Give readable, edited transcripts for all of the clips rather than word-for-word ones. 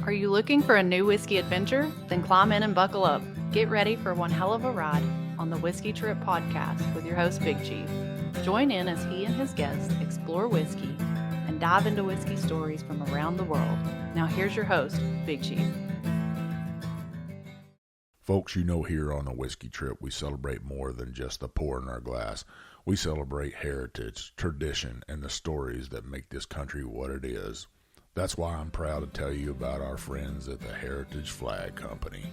Are you looking for a new whiskey adventure? Then climb in and buckle up. Get ready for one hell of a ride on the Whiskey Trip podcast with your host, Big Chief. Join in as he and his guests explore whiskey and dive into whiskey stories from around the world. Now here's your host, Big Chief. Folks, you know, here on the Whiskey Trip, we celebrate more than just the pour in our glass. We celebrate heritage, tradition, and the stories that make this country what it is. That's why I'm proud to tell you about our friends at the Heritage Flag Company.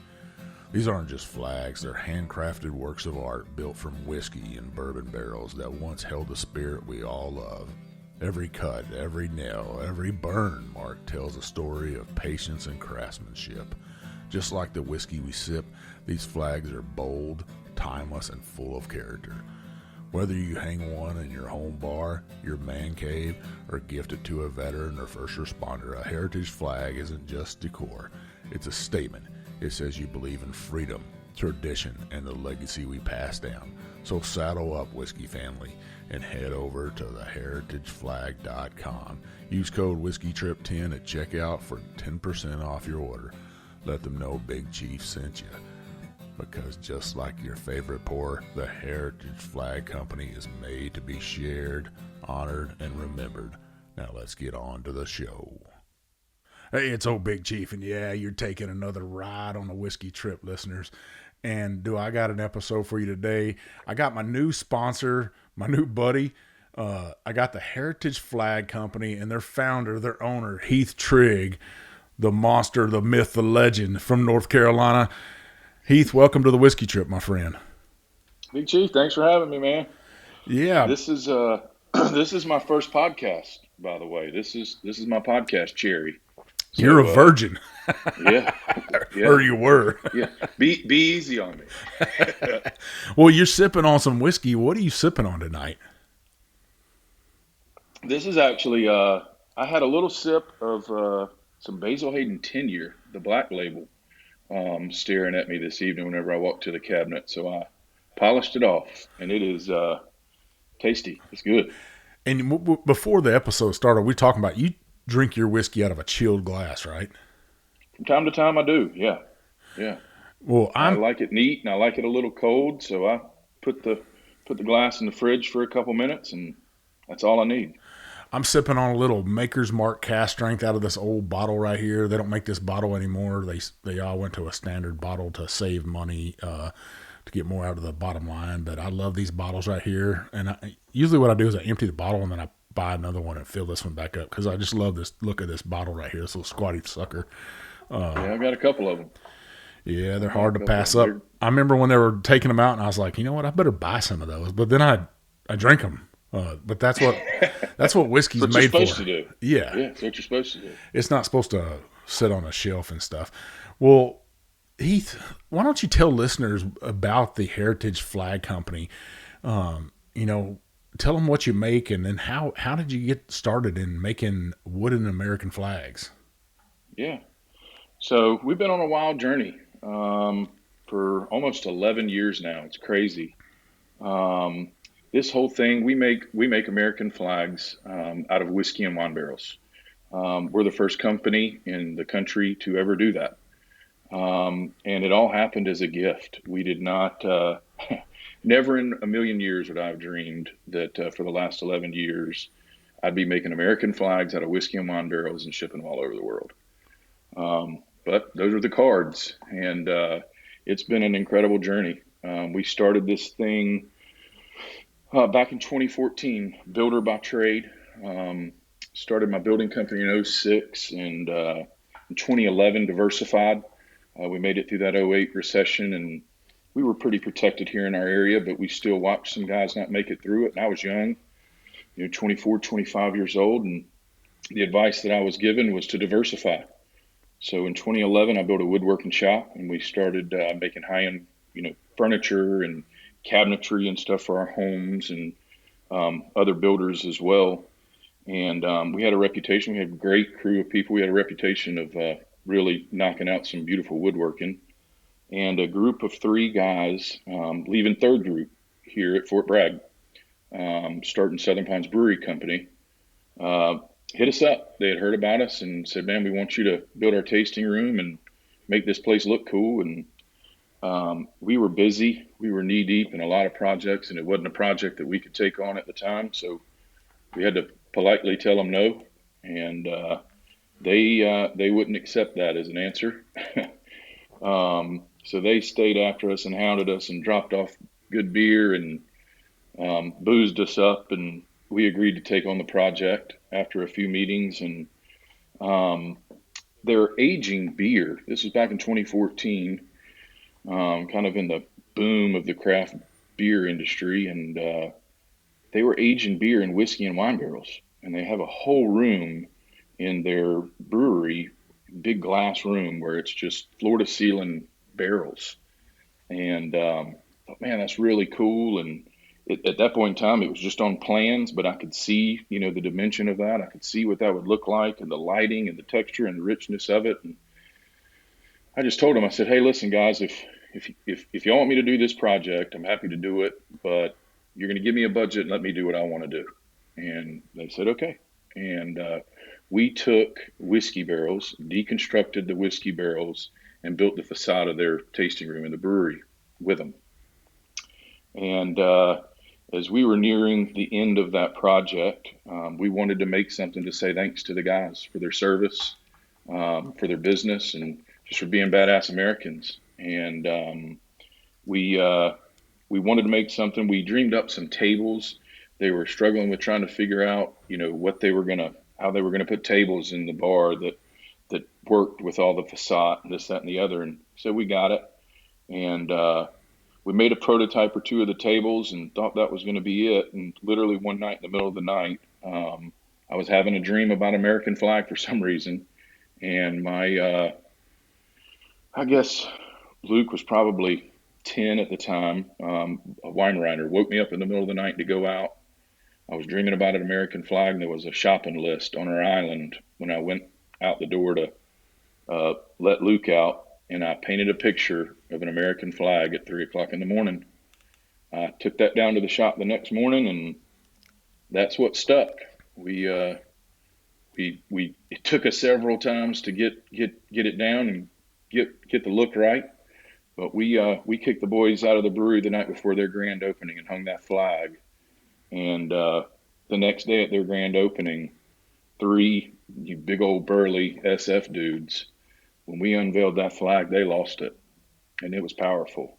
These aren't just flags, they're handcrafted works of art built from whiskey and bourbon barrels that once held the spirit we all love. Every cut, every nail, every burn mark tells a story of patience and craftsmanship. Just like the whiskey we sip, these flags are bold, timeless, and full of character. Whether you hang one in your home bar, your man cave, or gift it to a veteran or first responder, a heritage flag isn't just decor. It's a statement. It says you believe in freedom, tradition, and the legacy we pass down. So saddle up, whiskey family, and head over to theheritageflag.com. Use code WhiskeyTrip10 at checkout for 10% off your order. Let them know Big Chief sent you. Because just like your favorite pour, the Heritage Flag Company is made to be shared, honored, and remembered. Now let's get on to the show. Hey, it's old Big Chief, and yeah, you're taking another ride on the Whiskey Trip, listeners. And I got an episode for you today. I got my new sponsor, my new buddy. I got the Heritage Flag Company and their founder, their owner, Heath Trigg, the monster, the myth, the legend from North Carolina. Heath, welcome to the Whiskey Trip, my friend. Big Chief, thanks for having me, man. Yeah. This is this is my first podcast, by the way. This is my podcast, Cherry. So, you're a virgin. Yeah. Or you were. Yeah. Be easy on me. Well, you're sipping on some whiskey. What are you sipping on tonight? This is actually I had a little sip of some Basil Hayden 10-year, the black label, staring at me this evening whenever I walked to the cabinet. So I polished it off, and it is tasty. It's good. And before the episode started, we were talking about you drink your whiskey out of a chilled glass, right? From time to time, I do. Yeah. Well, I like it neat, and I like it a little cold. So I put the glass in the fridge for a couple minutes, and that's all I need. I'm sipping on a little Maker's Mark cast strength out of this old bottle right here. They don't make this bottle anymore. They all went to a standard bottle to save money, to get more out of the bottom line. But I love these bottles right here. And usually what I do is I empty the bottle and then I buy another one and fill this one back up because I just love this look of this bottle right here, this little squatty sucker. Yeah, I got a couple of them. Yeah, they're hard to pass up. I remember when they were taking them out and I was like, you know what, I better buy some of those. But then I drank them. But that's what whiskey's made for. That's what you're supposed to do. Yeah, that's what you're supposed to do. It's not supposed to sit on a shelf and stuff. Well, Heath, why don't you tell listeners about the Heritage Flag Company? Tell them what you make, and then how did you get started in making wooden American flags? Yeah, so we've been on a wild journey for almost 11 years now. It's crazy. This whole thing, we make American flags out of whiskey and wine barrels. We're the first company in the country to ever do that. And it all happened as a gift. We did not, never in a million years would I have dreamed that for the last 11 years, I'd be making American flags out of whiskey and wine barrels and shipping them all over the world. But those are the cards. And it's been an incredible journey. We started this thing back in 2014, builder by trade. Started my building company in 2006, and in 2011 diversified. We made it through that 2008 recession, and we were pretty protected here in our area, but we still watched some guys not make it through it. And I was young, 24, 25 years old, and the advice that I was given was to diversify. So in 2011, I built a woodworking shop, and we started making high-end, furniture and cabinetry and stuff for our homes and other builders as well. And we had a reputation. We had a great crew of people. We had a reputation of really knocking out some beautiful woodworking. And a group of 3 guys leaving third group here at Fort Bragg, starting Southern Pines Brewery Company. hit us up. They had heard about us and said, "Man, we want you to build our tasting room and make this place look cool." And we were busy. We were knee deep in a lot of projects, and it wasn't a project that we could take on at the time. So we had to politely tell them no, and they wouldn't accept that as an answer. So they stayed after us and hounded us and dropped off good beer and boozed us up, and we agreed to take on the project after a few meetings. And um, they're aging beer. This was back in 2014, kind of in the boom of the craft beer industry, and they were aging beer in whiskey and wine barrels. And they have a whole room in their brewery, big glass room, where it's just floor to ceiling barrels. And thought, man, that's really cool. And at that point in time, it was just on plans, but I could see, the dimension of that. I could see what that would look like, and the lighting and the texture and the richness of it. And I just told them, I said, "Hey, listen, guys, if y'all want me to do this project, I'm happy to do it, but you're going to give me a budget and let me do what I want to do." And they said, "Okay." And we took whiskey barrels, deconstructed the whiskey barrels, and built the facade of their tasting room in the brewery with them. And as we were nearing the end of that project, we wanted to make something to say thanks to the guys for their service, for their business, and just for being badass Americans. And we wanted to make something. We dreamed up some tables. They were struggling with trying to figure out, how they were gonna put tables in the bar that worked with all the facade and this, that, and the other. And so we got it, and we made a prototype or two of the tables and thought that was going to be it. And literally one night in the middle of the night, I was having a dream about American flag for some reason, and my I guess Luke was probably 10 at the time. A wine writer woke me up in the middle of the night to go out. I was dreaming about an American flag, and there was a shopping list on our island when I went out the door to let Luke out, and I painted a picture of an American flag at 3 o'clock in the morning. I took that down to the shop the next morning, and that's what stuck. We it took us several times to get it down and get the look right, but we kicked the boys out of the brewery the night before their grand opening and hung that flag. And the next day at their grand opening, three big old burly SF dudes, when we unveiled that flag, they lost it, and it was powerful.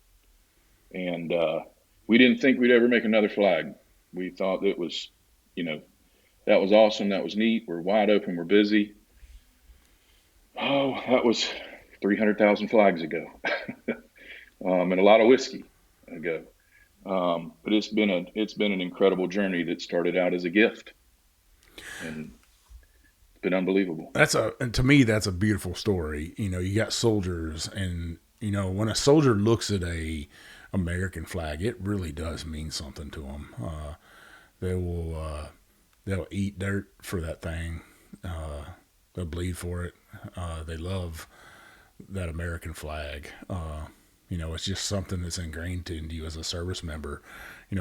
And we didn't think we'd ever make another flag. We thought it was, that was awesome. That was neat. We're wide open. We're busy. Oh, that was 300,000 flags ago, and a lot of whiskey ago. But it's been an incredible journey that started out as a gift, and it's been unbelievable. To me, that's a beautiful story. You got soldiers, and when a soldier looks at a American flag, it really does mean something to them. They'll eat dirt for that thing. They'll bleed for it. They love that American flag. It's just something that's ingrained into you as a service member.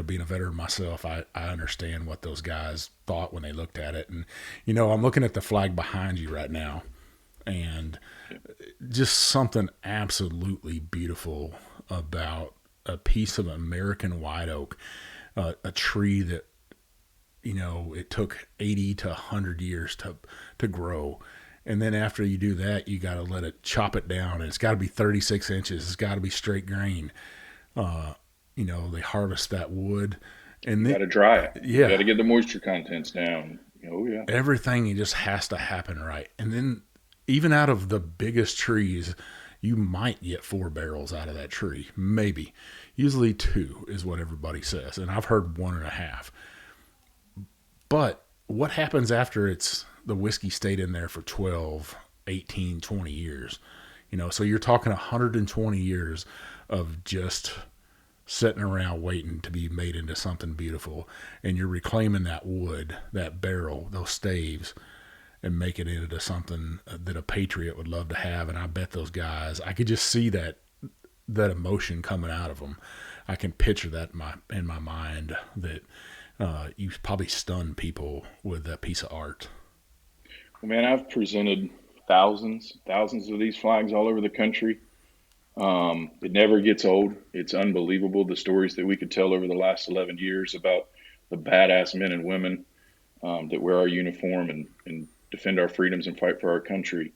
Being a veteran myself, I understand what those guys thought when they looked at it. And, I'm looking at the flag behind you right now, and just something absolutely beautiful about a piece of American white oak, a tree that, it took 80 to 100 years to grow. And then after you do that, you got to let it chop it down. And it's got to be 36 inches. It's got to be straight grain. They harvest that wood. And you got to dry it. Yeah. You got to get the moisture contents down. Oh, yeah. Everything just has to happen right. And then even out of the biggest trees, you might get 4 barrels out of that tree. Maybe. Usually 2 is what everybody says. And I've heard 1.5. But what happens after the whiskey stayed in there for 12, 18, 20 years? So you're talking 120 years of just sitting around waiting to be made into something beautiful. And you're reclaiming that wood, that barrel, those staves, and making it into something that a patriot would love to have. And I bet those guys, I could just see that emotion coming out of them. I can picture that in my mind, that you probably stunned people with that piece of art. Man, I've presented thousands of these flags all over the country. It never gets old. It's unbelievable the stories that we could tell over the last 11 years about the badass men and women that wear our uniform and defend our freedoms and fight for our country.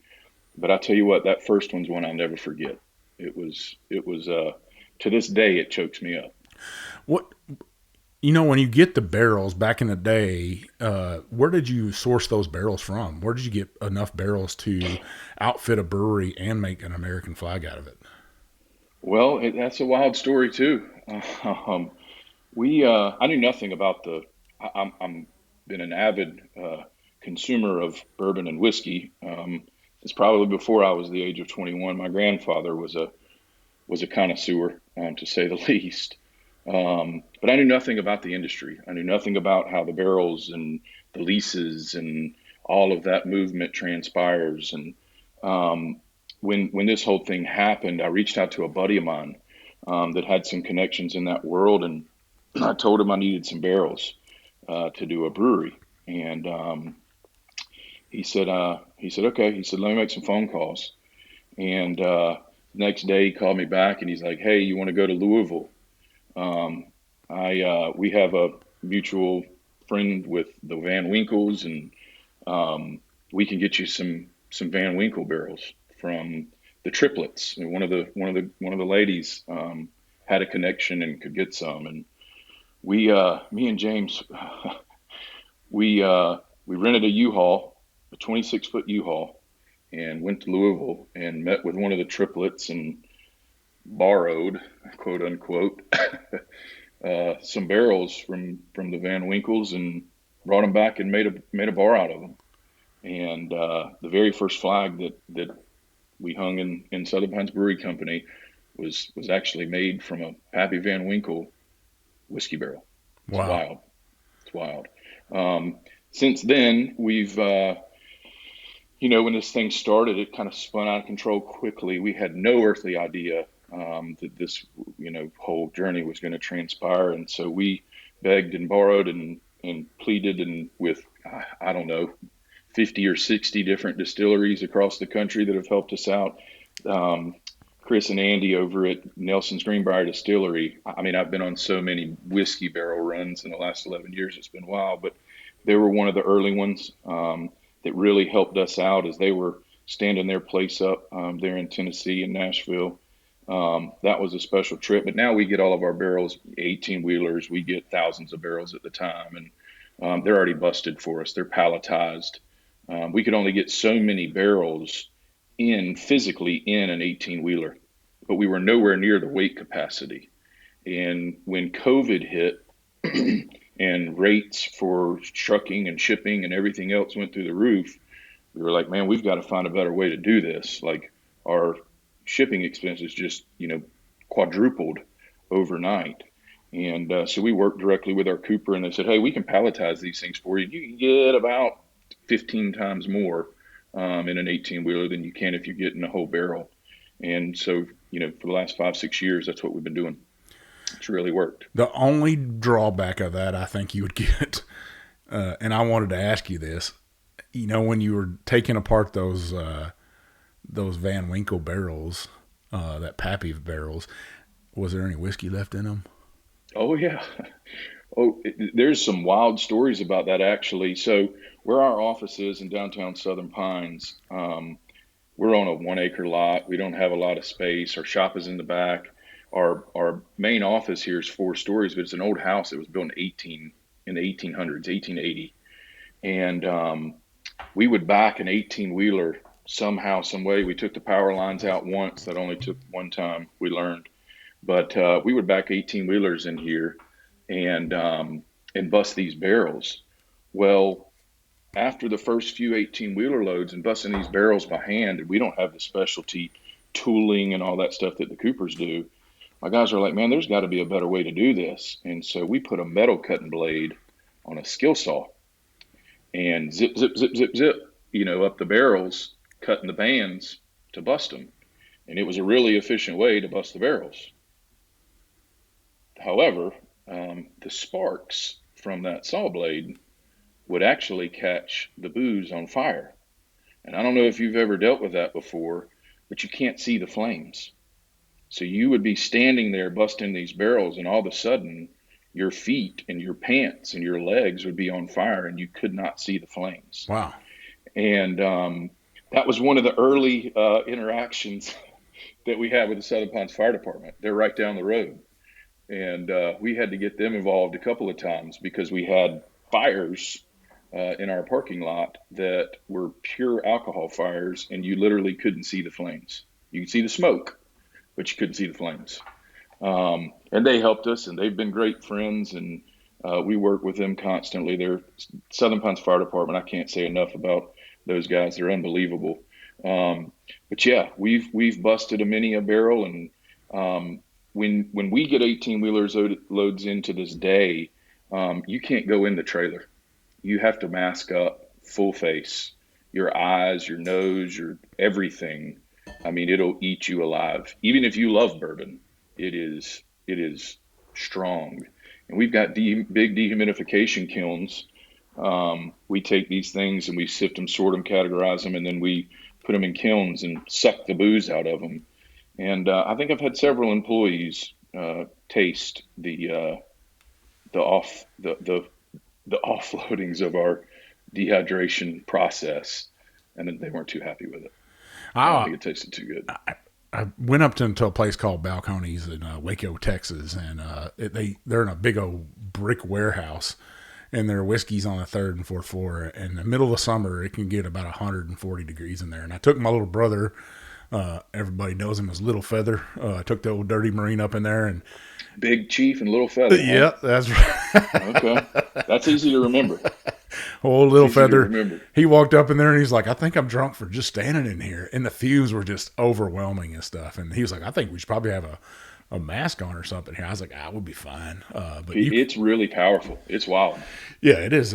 But I tell you what, that first one's one I'll never forget. It was to this day it chokes me up. What when you get the barrels back in the day, where did you source those barrels from? Where did you get enough barrels to outfit a brewery and make an American flag out of it? Well, that's a wild story too. Um, I knew nothing about I'm been an avid consumer of bourbon and whiskey. It's probably before I was the age of 21. My grandfather was a connoisseur, to say the least. But I knew nothing about the industry. I knew nothing about how the barrels and the leases and all of that movement transpires. And when this whole thing happened, I reached out to a buddy of mine that had some connections in that world, and I told him I needed some barrels to do a brewery. And he said, okay. He said, let me make some phone calls. And next day he called me back and he's like, hey, you want to go to Louisville? We have a mutual friend with the Van Winkles, and we can get you some Van Winkle barrels from the triplets. And one of the ladies had a connection and could get some, and me and James, we rented a U-Haul, a 26-foot U-Haul, and went to Louisville and met with one of the triplets and borrowed, quote unquote, some barrels from the Van Winkles and brought them back and made a bar out of them. And the very first flag that we hung in Southern Pines Brewery Company was actually made from a Pappy Van Winkle whiskey barrel. It's Wow. wild. It's wild. Since then, we've when this thing started, it kind of spun out of control quickly. We had no earthly idea that this, whole journey was going to transpire. And so we begged and borrowed and pleaded and with, I don't know, 50 or 60 different distilleries across the country that have helped us out. Chris and Andy over at Nelson's Greenbrier Distillery. I mean, I've been on so many whiskey barrel runs in the last 11 years. It's been wild, but they were one of the early ones that really helped us out as they were standing their place up there in Tennessee and Nashville. That was a special trip. But now we get all of our barrels, 18 wheelers. We get thousands of barrels at the time, and they're already busted for us. They're palletized. We could only get so many barrels physically in an 18 wheeler, but we were nowhere near the weight capacity. And when COVID hit and rates for trucking and shipping and everything else went through the roof, we were like, man, we've got to find a better way to do this. Like, our shipping expenses just, quadrupled overnight. And so we worked directly with our cooper, and they said, hey, we can palletize these things for you. You can get about 15 times more in an 18 wheeler than you can if you're getting a whole barrel. And so, for the last 5-6 years, that's what we've been doing. It's really worked. The only drawback of that I think you would get, and I wanted to ask you this, when you were taking apart those Van Winkle barrels, that Pappy barrels, was there any whiskey left in them? Oh, yeah. Oh, there's some wild stories about that, actually. So where our office is in downtown Southern Pines, we're on a 1-acre lot. We don't have a lot of space. Our shop is in the back. Our main office here is 4 stories, but it's an old house that was built in the 1800s, 1880. And we would back an 18-wheeler somehow, some way. We took the power lines out once. That only took one time, we learned. But we would back 18-wheelers in here and bust these barrels. Well, after the first few 18-wheeler loads and busting these barrels by hand, and we don't have the specialty tooling and all that stuff that the coopers do, my guys are like, man, there's got to be a better way to do this. And so we put a metal cutting blade on a skill saw and zip, zip, zip, zip, zip, up the barrels, cutting the bands to bust them. And it was a really efficient way to bust the barrels. However, the sparks from that saw blade would actually catch the booze on fire. And I don't know if you've ever dealt with that before, but you can't see the flames. So you would be standing there busting these barrels, and all of a sudden, your feet and your pants and your legs would be on fire, and you could not see the flames. Wow. And that was one of the early interactions that we had with the Southern Pines Fire Department. They're right down the road. And we had to get them involved a couple of times because we had fires in our parking lot that were pure alcohol fires, and you literally couldn't see the flames. You could see the smoke, but you couldn't see the flames. And they helped us, and they've been great friends, and we work with them constantly. They're Southern Pines Fire Department. I can't say enough about those guys. They're unbelievable. But yeah, we've busted a barrel, and when we get 18-wheelers loads into this day, you can't go in the trailer. You have to mask up, full face, your eyes, your nose, your everything. I mean, it'll eat you alive. Even if you love bourbon, it is strong. And we've got big dehumidification kilns. We take these things and we sift them, sort them, categorize them, and then we put them in kilns and suck the booze out of them. And I think I've had several employees taste the offloadings of our dehydration process, and they weren't too happy with it. I don't think it tasted too good. I went up to a place called Balcones in Waco, Texas, and they're in a big old brick warehouse, and their whiskey's on the third and fourth floor. In the middle of the summer, it can get about 140 degrees in there. And I took my little brother. Everybody knows him as Little Feather. I took the old Dirty Marine up in there, and Big Chief and Little Feather. Yeah, huh? That's right. Okay, that's easy to remember. Old Little Feather. He walked up in there and he's like, "I think I'm drunk for just standing in here." And the fumes were just overwhelming and stuff. And he was like, "I think we should probably have a mask on or something here." I was like, "We'll be fine." But it's really powerful. It's wild. Yeah, it is.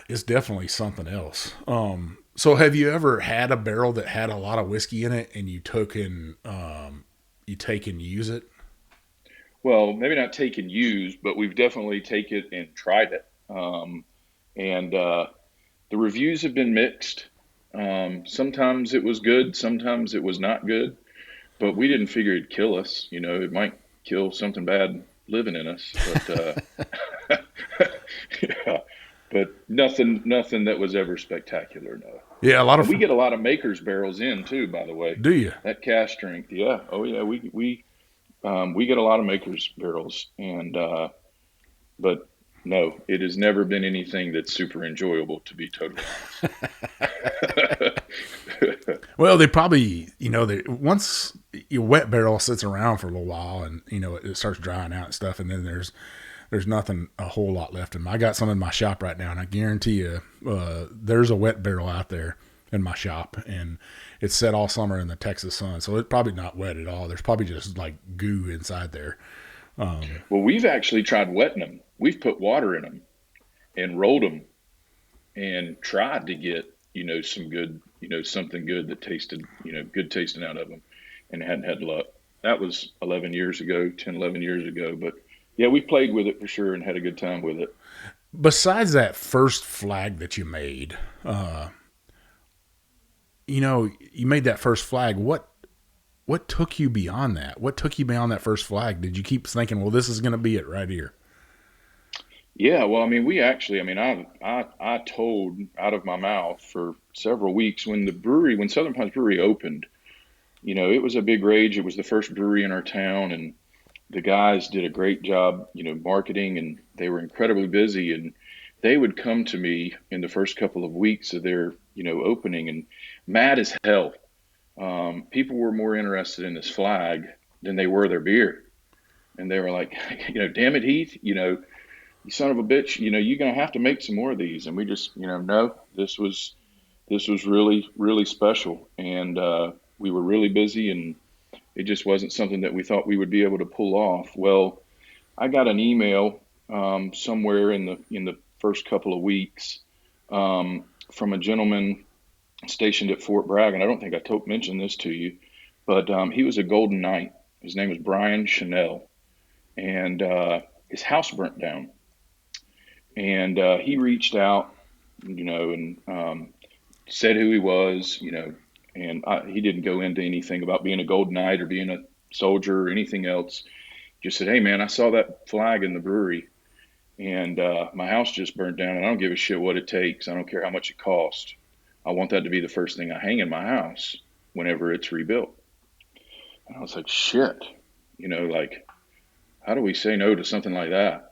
It's definitely something else. So have you ever had a barrel that had a lot of whiskey in it and you take and use it? Well, maybe not take and use, but we've definitely taken it and tried it. And the reviews have been mixed. Sometimes it was good, sometimes it was not good, but we didn't figure it'd kill us. You know, it might kill something bad living in us, but yeah, but nothing that was ever spectacular. No. Yeah, we get a lot of makers barrels in too, by the way. Do you? That cask strength, yeah. Oh yeah, we get a lot of makers barrels, and but no, it has never been anything that's super enjoyable, to be totally honest. Well, they probably, once your wet barrel sits around for a little while and, it starts drying out and stuff, and then there's nothing a whole lot left in them. I got some in my shop right now, and I guarantee you there's a wet barrel out there in my shop, and it's set all summer in the Texas sun, so it's probably not wet at all. There's probably just like goo inside there. Well, we've actually tried wetting them. We've put water in them and rolled them and tried to get, some good, something good that tasted, good tasting out of them, and hadn't had luck. That was 11 years ago. But yeah, we played with it for sure and had a good time with it. Besides that first flag that you made, you made that first flag. What took you beyond that? What took you beyond that first flag? Did you keep thinking, well, this is going to be it right here? Yeah, well, I mean, I told out of my mouth for several weeks when Southern Pines Brewery opened, it was a big rage. It was the first brewery in our town, and the guys did a great job, marketing, and they were incredibly busy, and they would come to me in the first couple of weeks of their, opening, and mad as hell. People were more interested in this flag than they were their beer. And they were like, damn it, Heath, you son of a bitch, you're going to have to make some more of these. And we just, no, this was really, really special. And we were really busy, and it just wasn't something that we thought we would be able to pull off. Well, I got an email somewhere in the first couple of weeks from a gentleman stationed at Fort Bragg, and I don't think I mentioned this to you, but he was a Golden Knight. His name was Brian Chanel, and his house burnt down. And he reached out, and said who he was, and he didn't go into anything about being a Golden Knight or being a soldier or anything else. Just said, "Hey, man, I saw that flag in the brewery, and my house just burned down, and I don't give a shit what it takes. I don't care how much it costs. I want that to be the first thing I hang in my house whenever it's rebuilt." And I was like, "Shit, like, how do we say no to something like that?"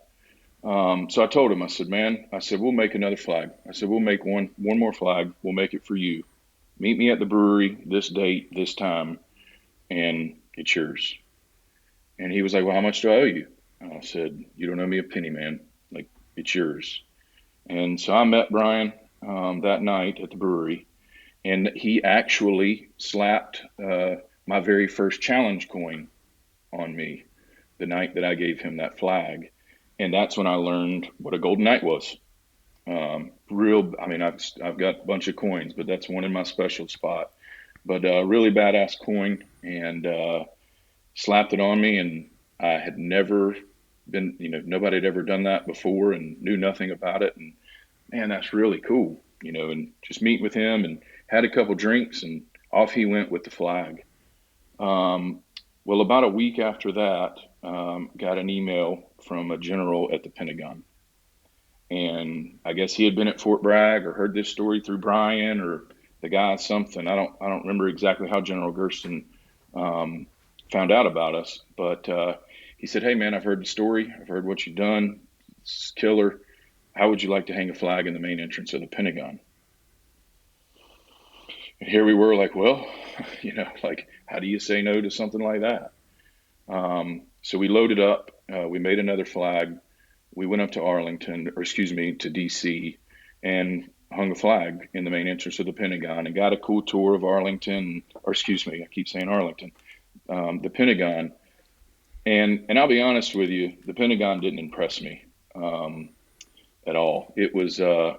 So I told him, I said, "Man, I said, we'll make another flag. I said, we'll make one more flag. We'll make it for you. Meet me at the brewery this date, this time, and it's yours." And he was like, "Well, how much do I owe you?" And I said, "You don't owe me a penny, man. Like, it's yours." And so I met Brian that night at the brewery, and he actually slapped my very first challenge coin on me the night that I gave him that flag. And that's when I learned what a Golden Knight was. I mean, I've got a bunch of coins, but that's one in my special spot. But really badass coin, and slapped it on me. And I had never been, nobody had ever done that before and knew nothing about it. And man, that's really cool, and just meeting with him and had a couple drinks, and off he went with the flag. Well, about a week after that, got an email from a general at the Pentagon. And I guess he had been at Fort Bragg or heard this story through Brian or the guy something. I don't remember exactly how General Gersten found out about us, but he said, "Hey, man, I've heard the story. I've heard what you've done. It's killer. How would you like to hang a flag in the main entrance of the Pentagon?" And here we were like, well, like, how do you say no to something like that? So we loaded up, we made another flag. We went up to to DC, and hung a flag in the main entrance of the Pentagon, and got a cool tour of Arlington, I keep saying Arlington, the Pentagon. And I'll be honest with you, the Pentagon didn't impress me at all. It was the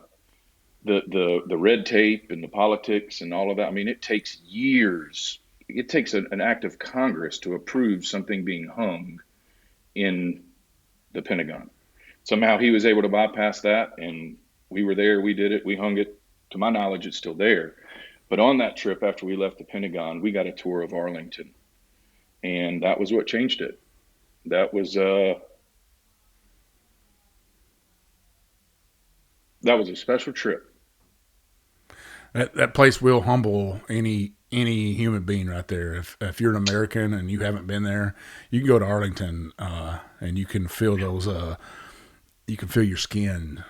red tape and the politics and all of that. I mean, it takes years. It takes an act of Congress to approve something being hung in the Pentagon. Somehow he was able to bypass that, and we were there. We did it. We hung it. To my knowledge, it's still there. But on that trip, after we left the Pentagon, we got a tour of Arlington, and that was what changed it. That was a special trip. That place will humble any human being right there. If you're an American and you haven't been there, you can go to Arlington and you can feel those. You can feel your skin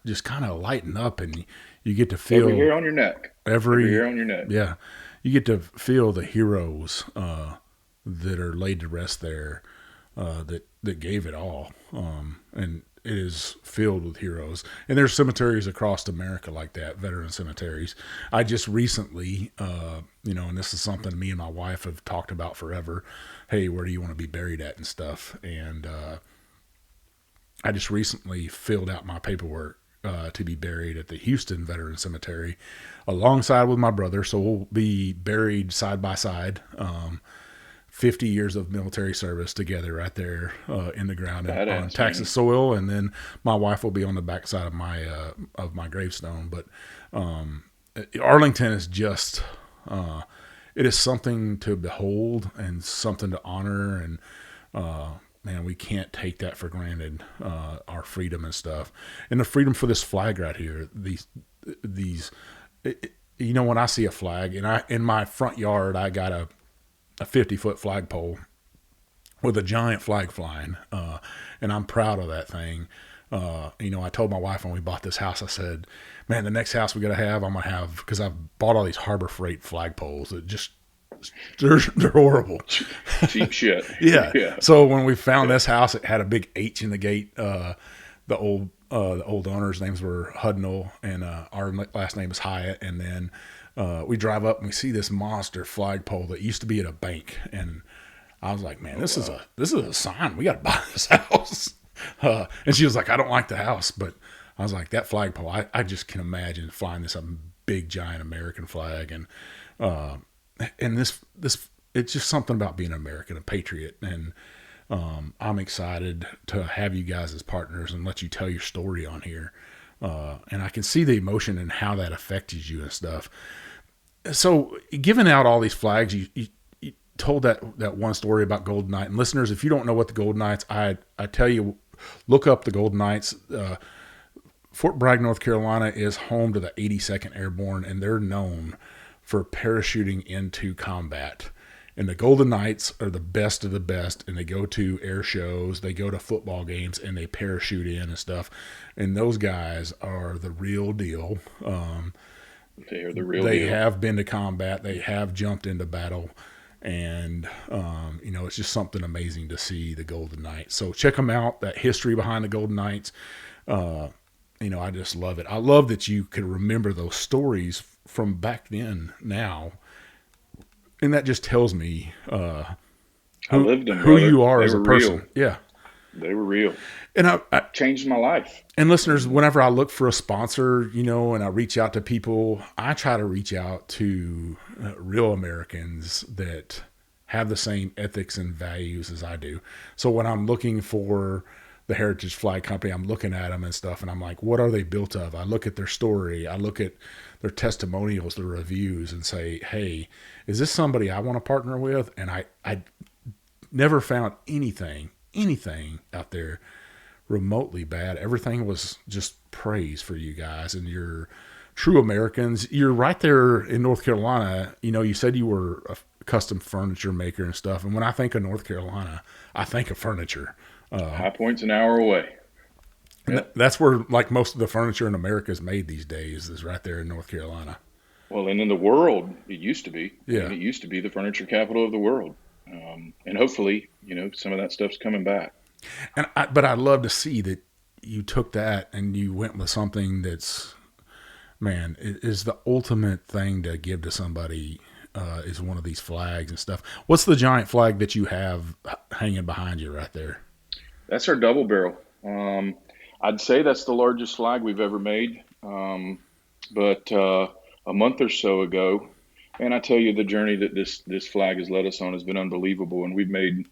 just kind of lighten up, and you get to feel every hair on your neck. Every hair on your neck. Yeah, you get to feel the heroes that are laid to rest there, that gave it all, and it is filled with heroes. And there's cemeteries across America like that, veteran cemeteries. I just recently, and this is something me and my wife have talked about forever. Hey, where do you want to be buried at and stuff? And I just recently filled out my paperwork to be buried at the Houston Veteran Cemetery alongside with my brother. So we'll be buried side by side. 50 years of military service together right there in the ground on Texas soil. And then my wife will be on the backside of my gravestone. But Arlington is just, it is something to behold and something to honor. And man, we can't take that for granted, our freedom and stuff. And the freedom for this flag right here, when I see a flag, and in my front yard, I got a 50-foot flagpole with a giant flag flying, and I'm proud of that thing. I told my wife when we bought this house, I said, man, the next house we got to have, I'm going to have, because I've bought all these Harbor Freight flagpoles that just, they're horrible. Cheap shit. Yeah. So when we found this house, it had a big H in the gate. The old owners' names were Hudnall, and our last name is Hyatt. And then we drive up and we see this monster flagpole that used to be at a bank, and I was like, man, this is a sign. We got to buy this house. And she was like, I don't like the house, but I was like, that flagpole, I just can imagine flying this big giant American flag, and this it's just something about being an American, a patriot, and I'm excited to have you guys as partners and let you tell your story on here. And I can see the emotion and how that affected you and stuff. So giving out all these flags, you told that one story about Golden Knight. And listeners, if you don't know what the Golden Knights, I tell you, look up the Golden Knights. Fort Bragg, North Carolina is home to the 82nd Airborne, and they're known for parachuting into combat. And the Golden Knights are the best of the best, and they go to air shows, they go to football games, and they parachute in and stuff. And those guys are the real deal. They are the real They deal. have been to combat. They have jumped into battle. And, it's just something amazing to see the Golden Knights. So check them out, that history behind the Golden Knights. I just love it. I love that you could remember those stories from back then now. And that just tells me I lived them, who brother. you are They as a were person. real. Yeah. They were real. And I Changed my life. and listeners, whenever I look for a sponsor, and I reach out to people, I try to reach out to real Americans that have the same ethics and values as I do. So when I'm looking for the Heritage Flag Company, I'm looking at them and stuff, and I'm like, what are they built of? I look at their story. I look at their testimonials, their reviews, and say, hey, is this somebody I want to partner with? And I never found anything out there remotely bad. Everything was just praise for you guys, and you're true Americans. You're right there in North Carolina. You said you were a custom furniture maker and stuff. And when I think of North Carolina, I think of furniture. High Point's an hour away. And that's where like most of the furniture in America is made these days, is right there in North Carolina. Well, and in the world, it used to be. Yeah. And it used to be the furniture capital of the world. And hopefully, some of that stuff's coming back. But I'd love to see that you took that and you went with something that's, man, it is the ultimate thing to give to somebody, is one of these flags and stuff. What's the giant flag that you have hanging behind you right there? That's our double barrel. I'd say that's the largest flag we've ever made. But a month or so ago, and I tell you, the journey that this flag has led us on has been unbelievable. And we've made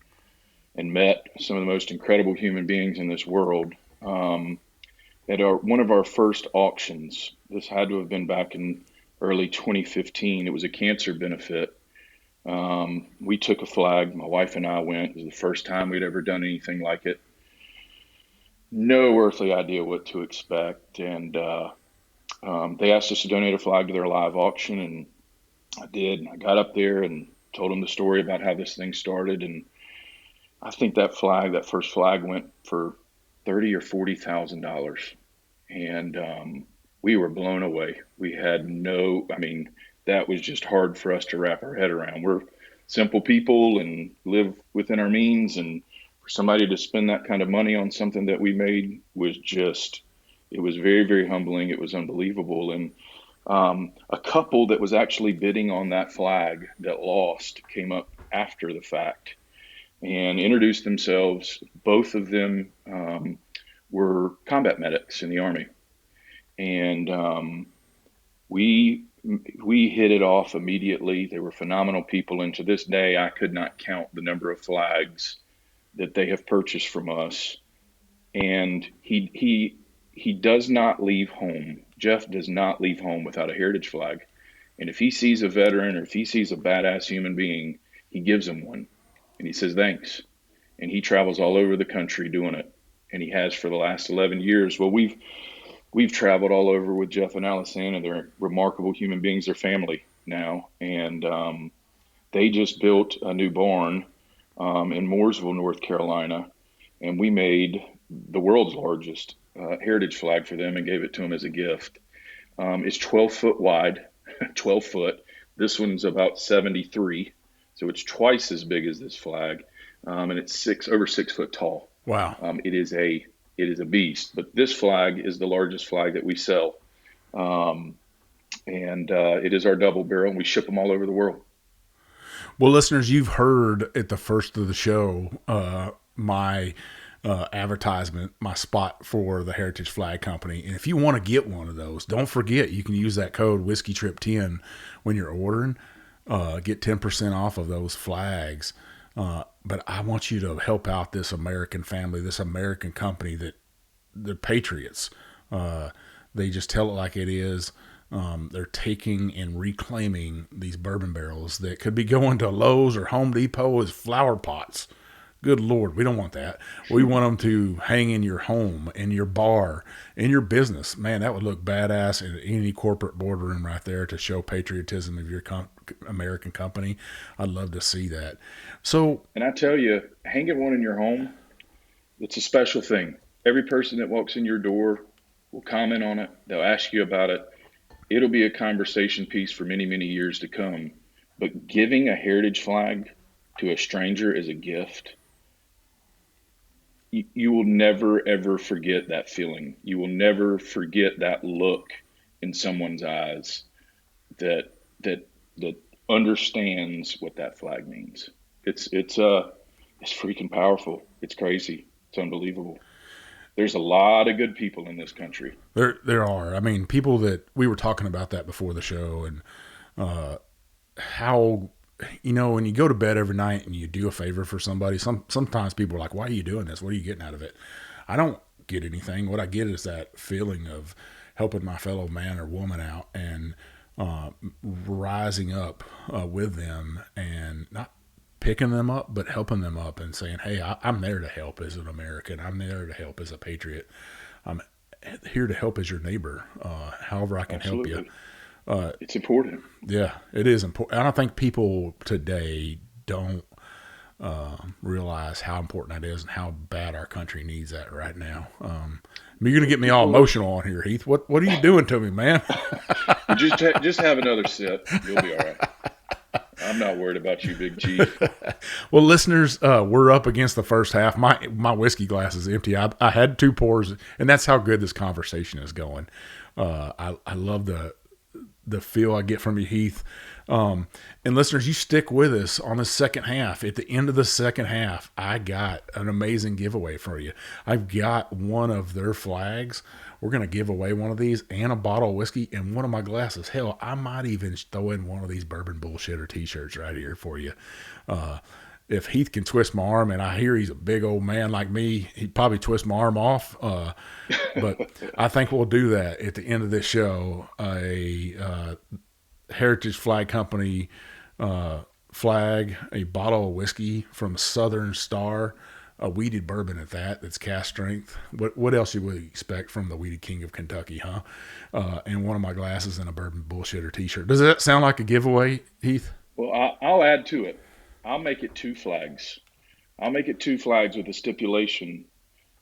and met some of the most incredible human beings in this world. At one of our first auctions, this had to have been back in early 2015. It was a cancer benefit. We took a flag. My wife and I went. It was the first time we'd ever done anything like it. No earthly idea what to expect. And they asked us to donate a flag to their live auction, and I did. I got up there and told them the story about how this thing started. And I think that first flag went for $30,000 or $40,000. And we were blown away. We had that was just hard for us to wrap our head around. We're simple people and live within our means, and for somebody to spend that kind of money on something that we made was it was very, very humbling. It was unbelievable. And a couple that was actually bidding on that flag that lost came up after the fact and introduced themselves. Both of them were combat medics in the Army. And we hit it off immediately. They were phenomenal people. And to this day, I could not count the number of flags that they have purchased from us. And he does not leave home. Jeff does not leave home without a heritage flag. And if he sees a veteran or if he sees a badass human being, he gives him one. And he says, thanks. And he travels all over the country doing it. And he has for the last 11 years. Well, we've traveled all over with Jeff and Allison, and they're remarkable human beings. They're family now. And they just built a new barn in Mooresville, North Carolina. And we made the world's largest heritage flag for them and gave it to them as a gift. It's 12 foot wide, 12 foot. This one's about 73. So it's twice as big as this flag. And it's over 6 foot tall. Wow. It is a beast, but this flag is the largest flag that we sell. And it is our double barrel, and we ship them all over the world. Well, listeners, you've heard at the first of the show, my advertisement, my spot for the Heritage Flag Company. And if you want to get one of those, don't forget, you can use that code WhiskeyTrip10 when you're ordering, get 10% off of those flags. But I want you to help out this American family, this American company that they're patriots. They just tell it like it is. They're taking and reclaiming these bourbon barrels that could be going to Lowe's or Home Depot as flower pots. Good Lord, we don't want that. We want them to hang in your home, in your bar, in your business. Man, that would look badass in any corporate boardroom right there to show patriotism of your American company. I'd love to see that. So, And I tell you, hanging one in your home, it's a special thing. Every person that walks in your door will comment on it. They'll ask you about it. It'll be a conversation piece for many, many years to come. But giving a heritage flag to a stranger as a gift, you will never, ever forget that feeling. You will never forget that look in someone's eyes that that understands what that flag means. It's freaking powerful. It's crazy. It's unbelievable. There's a lot of good people in this country. there are. I mean, people that we were talking about that before the show, and how, when you go to bed every night and you do a favor for somebody, sometimes people are like, why are you doing this? What are you getting out of it? I don't get anything. What I get is that feeling of helping my fellow man or woman out, and rising up with them, and not picking them up, but helping them up and saying, hey, I'm there to help as an American. I'm there to help as a patriot. I'm here to help as your neighbor, however I can Absolutely. help you. It's important. Yeah, it is important. I don't think people today don't realize how important that is and how bad our country needs that right now. You're going to get me all emotional on here, Heath. What are you doing to me, man? Just have another sip. You'll be all right. I'm not worried about you, Big Chief. Well, listeners, we're up against the first half. My whiskey glass is empty. I had 2 pours, and that's how good this conversation is going. I love the feel I get from you, Heath. And listeners, you stick with us on the second half. At the end of the second half, I got an amazing giveaway for you. I've got one of their flags. We're going to give away one of these and a bottle of whiskey and one of my glasses. Hell, I might even throw in one of these Bourbon Bullshitter t-shirts right here for you. If Heath can twist my arm, and I hear he's a big old man like me, he'd probably twist my arm off. But I think we'll do that at the end of this show. A Heritage Flag Company flag, a bottle of whiskey from Southern Star, a weeded bourbon at that, that's cask strength. What else you would expect from the Weeded King of Kentucky, huh? And one of my glasses and a Bourbon Bullshitter t-shirt. Does that sound like a giveaway, Heath? Well, I'll add to it. I'll make it 2 flags. I'll make it 2 flags with a stipulation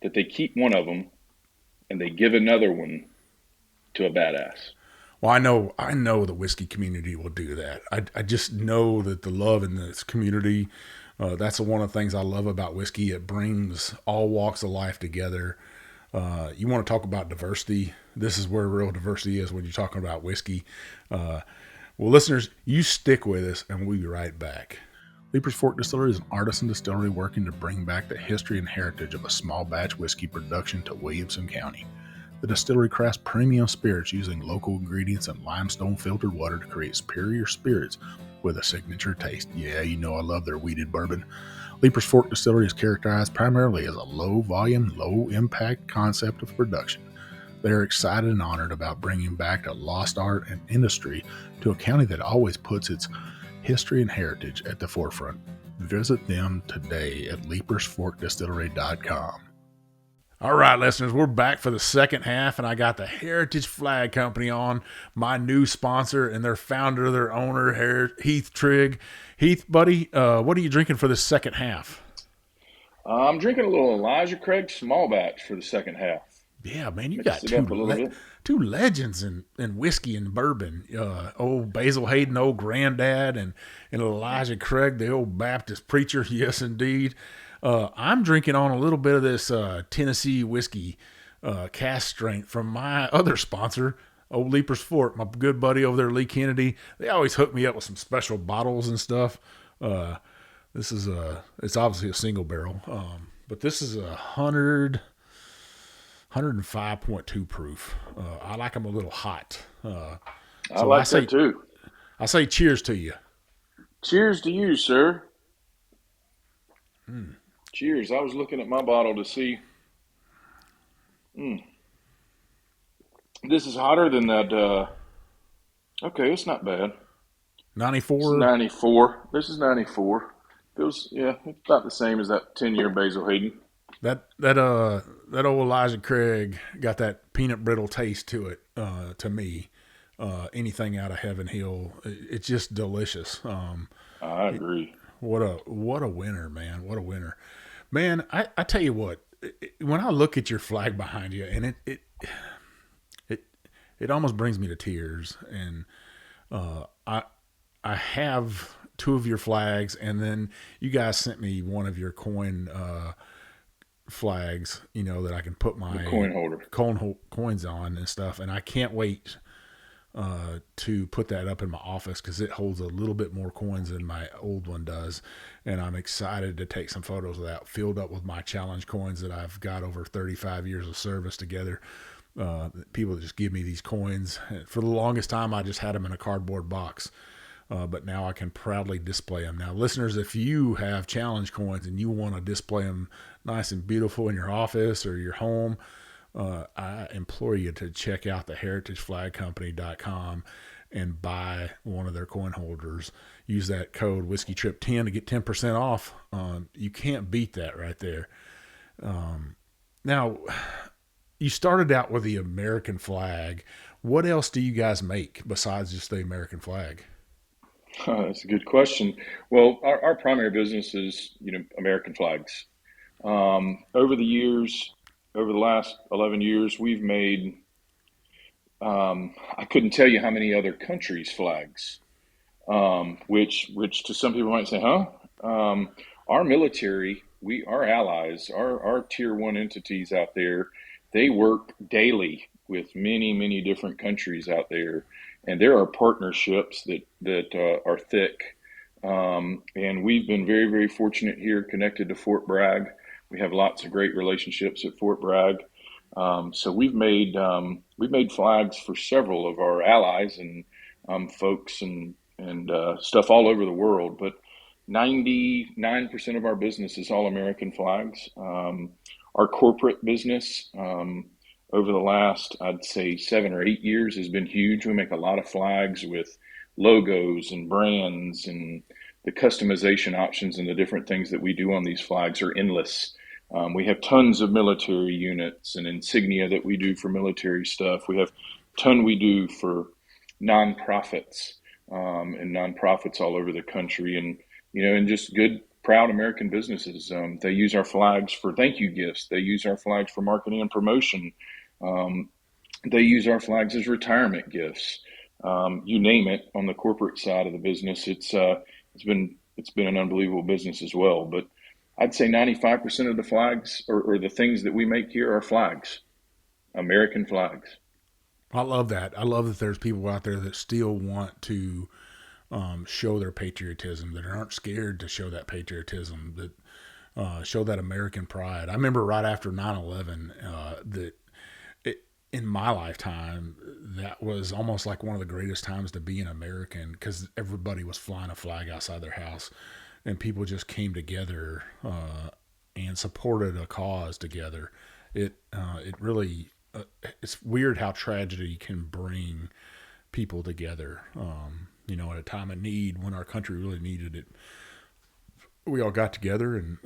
that they keep one of them and they give another one to a badass. Well, I know the whiskey community will do that. I just know that the love in this community, that's one of the things I love about whiskey. It brings all walks of life together. You want to talk about diversity? This is where real diversity is when you're talking about whiskey. Well, listeners, you stick with us and we'll be right back. Leiper's Fork Distillery is an artisan distillery working to bring back the history and heritage of a small batch whiskey production to Williamson County. The distillery crafts premium spirits using local ingredients and limestone filtered water to create superior spirits with a signature taste. Yeah, I love their weeded bourbon. Leiper's Fork Distillery is characterized primarily as a low volume, low impact concept of production. They are excited and honored about bringing back a lost art and industry to a county that always puts its history and heritage at the forefront. Visit them today at leipersforkdistillery.com. All right, listeners, we're back for the second half, and I got the Heritage Flag Company on, my new sponsor, and their founder, their owner, Heath Trigg. Heath, buddy, what are you drinking for the second half? I'm drinking a little Elijah Craig small batch for the second half. Yeah, man, you Mix got it up a little bit. two legends in whiskey and bourbon. Old Basil Hayden, old granddad, and Elijah Craig, the old Baptist preacher. Yes, indeed. I'm drinking on a little bit of this Tennessee whiskey cask strength from my other sponsor, Old Leiper's Fork, my good buddy over there, Lee Kennedy. They always hook me up with some special bottles and stuff. This is it's obviously a single barrel, but this is 105.2 proof. I like them a little hot. I like that too. I say cheers to you. Cheers to you, sir. Cheers. I was looking at my bottle to see. This is hotter than that. Okay, it's not bad. This is 94. 94. This is 94. Feels, yeah, it's about the same as that 10-year Basil Hayden. That old Elijah Craig got that peanut brittle taste to it. To me, anything out of Heaven Hill, it's just delicious. I agree. What a winner, man! What a winner, man! I tell you what, when I look at your flag behind you, and it it almost brings me to tears. And I have two of your flags, and then you guys sent me one of your coin flags, that I can put The my coin holder. coins on and stuff. And I can't wait to put that up in my office because it holds a little bit more coins than my old one does. And I'm excited to take some photos of that, filled up with my challenge coins that I've got over 35 years of service together. People just give me these coins. For the longest time, I just had them in a cardboard box. But now I can proudly display them. Now, listeners, if you have challenge coins and you want to display them nice and beautiful in your office or your home, I implore you to check out the heritageflagcompany.com and buy one of their coin holders. Use that code WhiskeyTrip10 to get 10% off. You can't beat that right there. Now, you started out with the American flag. What else do you guys make besides just the American flag? That's a good question. Well, our primary business is, American flags. Over the years, over the last 11 years, we've made, I couldn't tell you how many other countries' flags, which to some people might say, huh? Our military, our allies, our tier one entities out there, they work daily with many, many different countries out there. And there are partnerships that are thick. And we've been very, very fortunate here connected to Fort Bragg. We have lots of great relationships at Fort Bragg. So we've made flags for several of our allies and folks and stuff all over the world. But 99% of our business is all American flags. Our corporate business over the last, I'd say, 7 or 8 years has been huge. We make a lot of flags with logos and brands, and the customization options and the different things that we do on these flags are endless. We have tons of military units and insignia that we do for military stuff. We have a ton we do for nonprofits and nonprofits all over the country, and just good, proud American businesses. They use our flags for thank you gifts. They use our flags for marketing and promotion. Um, they use our flags as retirement gifts. You name it. On the corporate side of the business, it's been an unbelievable business as well. But I'd say 95% of the flags or the things that we make here are flags, American flags. I love that. I love that there's people out there that still want to show their patriotism, that aren't scared to show that patriotism, that show that American pride. I remember right after 9/11 that in my lifetime, that was almost like one of the greatest times to be an American because everybody was flying a flag outside their house and people just came together and supported a cause together. It really, it's weird how tragedy can bring people together. At a time of need when our country really needed it, we all got together and,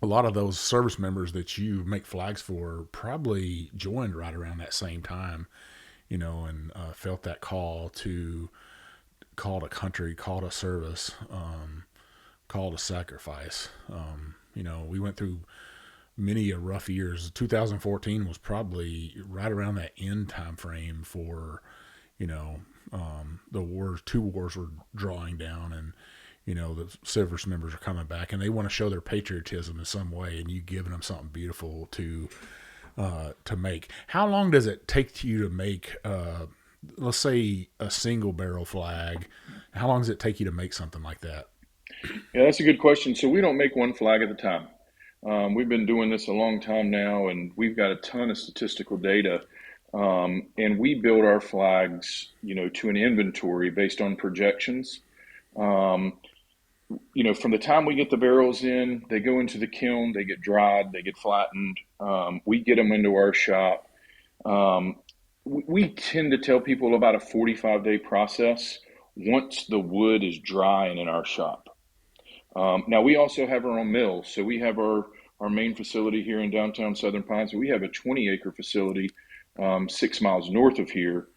a lot of those service members that you make flags for probably joined right around that same time, and felt that call to country, call to service, call to sacrifice. We went through many a rough years. 2014 was probably right around that end time frame for, the wars. Two wars were drawing down, and the service members are coming back, and they want to show their patriotism in some way, and you giving them something beautiful to make. How long does it take you to make, let's say, a single barrel flag? How long does it take you to make something like that? Yeah, that's a good question. So we don't make one flag at a time. We've been doing this a long time now, and we've got a ton of statistical data. And we build our flags, to an inventory based on projections. Um, from the time we get the barrels in, they go into the kiln, they get dried, they get flattened. We get them into our shop. Um, we tend to tell people about a 45-day process once the wood is dry and in our shop. Now, we also have our own mill. So we have our main facility here in downtown Southern Pines. We have a 20-acre facility 6 miles north of here,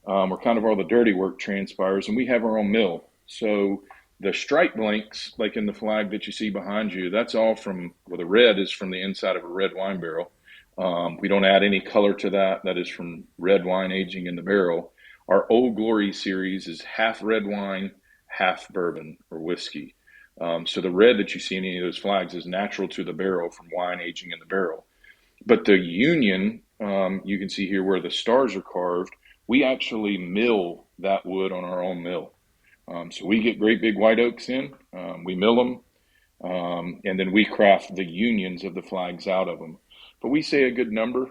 where kind of all the dirty work transpires, and we have our own mill. So the stripe blanks, like in the flag that you see behind you, that's all from, well, the red is from the inside of a red wine barrel. We don't add any color to that. That is from red wine aging in the barrel. Our Old Glory series is half red wine, half bourbon or whiskey. So the red that you see in any of those flags is natural to the barrel from wine aging in the barrel. But the union, you can see here where the stars are carved, we actually mill that wood on our own mill. So we get great big white oaks in, we mill them, and then we craft the unions of the flags out of them. But we say a good number,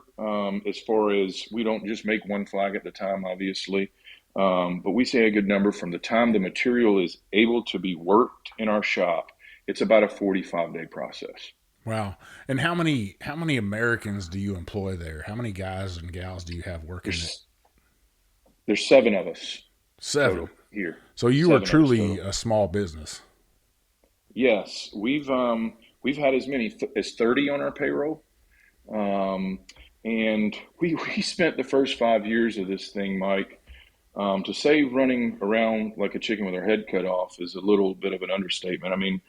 as far as we don't just make one flag at a time, obviously. But we say a good number from the time the material is able to be worked in our shop. It's about a 45-day process. Wow. And how many Americans do you employ there? How many guys and gals do you have working it? There's 7 of us 7. total here. So you are 7 of us truly total. a small business. Yes, we've had as many as 30 on our payroll. Um, and we spent the first 5 years of this thing, Mike. To say running around like a chicken with our head cut off is a little bit of an understatement. I mean,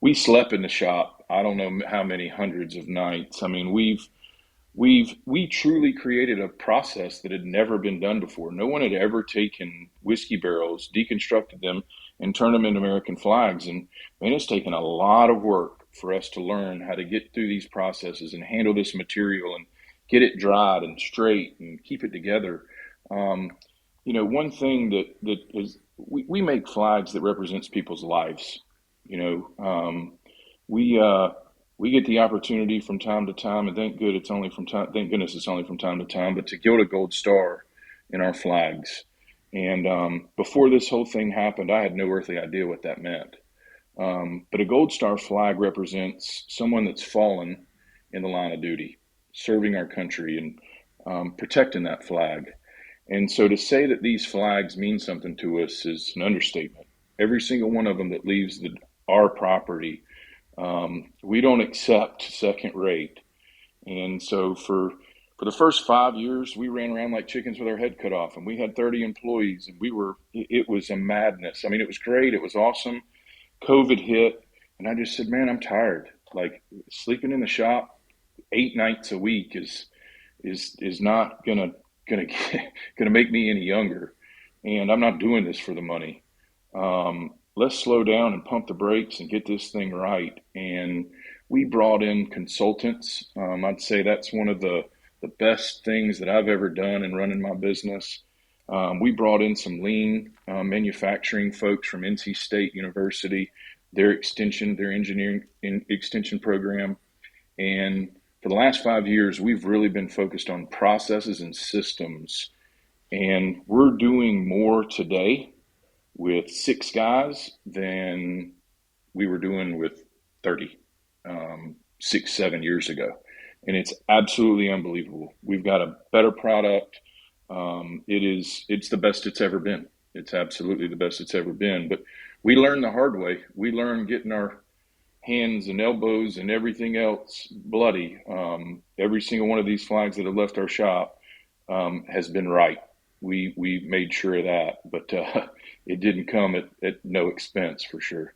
we slept in the shop. I don't know how many hundreds of nights. I mean, we truly created a process that had never been done before. No one had ever taken whiskey barrels, deconstructed them, and turned them into American flags. And man, it's taken a lot of work for us to learn how to get through these processes and handle this material and get it dried and straight and keep it together. Um, one thing that is we make flags that represents people's lives. You know, we we get the opportunity from time to time, and thank goodness it's only from time to time, but to gild a gold star in our flags. And before this whole thing happened, I had no earthly idea what that meant. But a gold star flag represents someone that's fallen in the line of duty, serving our country and protecting that flag. And so to say that these flags mean something to us is an understatement. Every single one of them that leaves our property, we don't accept second rate. And so for the first 5 years, we ran around like chickens with our head cut off, and we had 30 employees, and it was a madness. I mean, it was great. It was awesome. COVID hit, and I just said, man, I'm tired. Like sleeping in the shop 8 nights a week is not gonna gonna make me any younger, and I'm not doing this for the money. Let's slow down and pump the brakes and get this thing right. And we brought in consultants. I'd say that's one of the best things that I've ever done in running my business. We brought in some lean manufacturing folks from NC State University, their engineering extension program. And for the last 5 years, we've really been focused on processes and systems. And we're doing more today with 6 guys than we were doing with 30, 6, 7 years ago. And it's absolutely unbelievable. We've got a better product. It's the best it's ever been. It's absolutely the best it's ever been. But we learned the hard way. We learned getting our hands and elbows and everything else bloody. Every single one of these flags that have left our shop has been right. We made sure of that, but it didn't come at no expense for sure.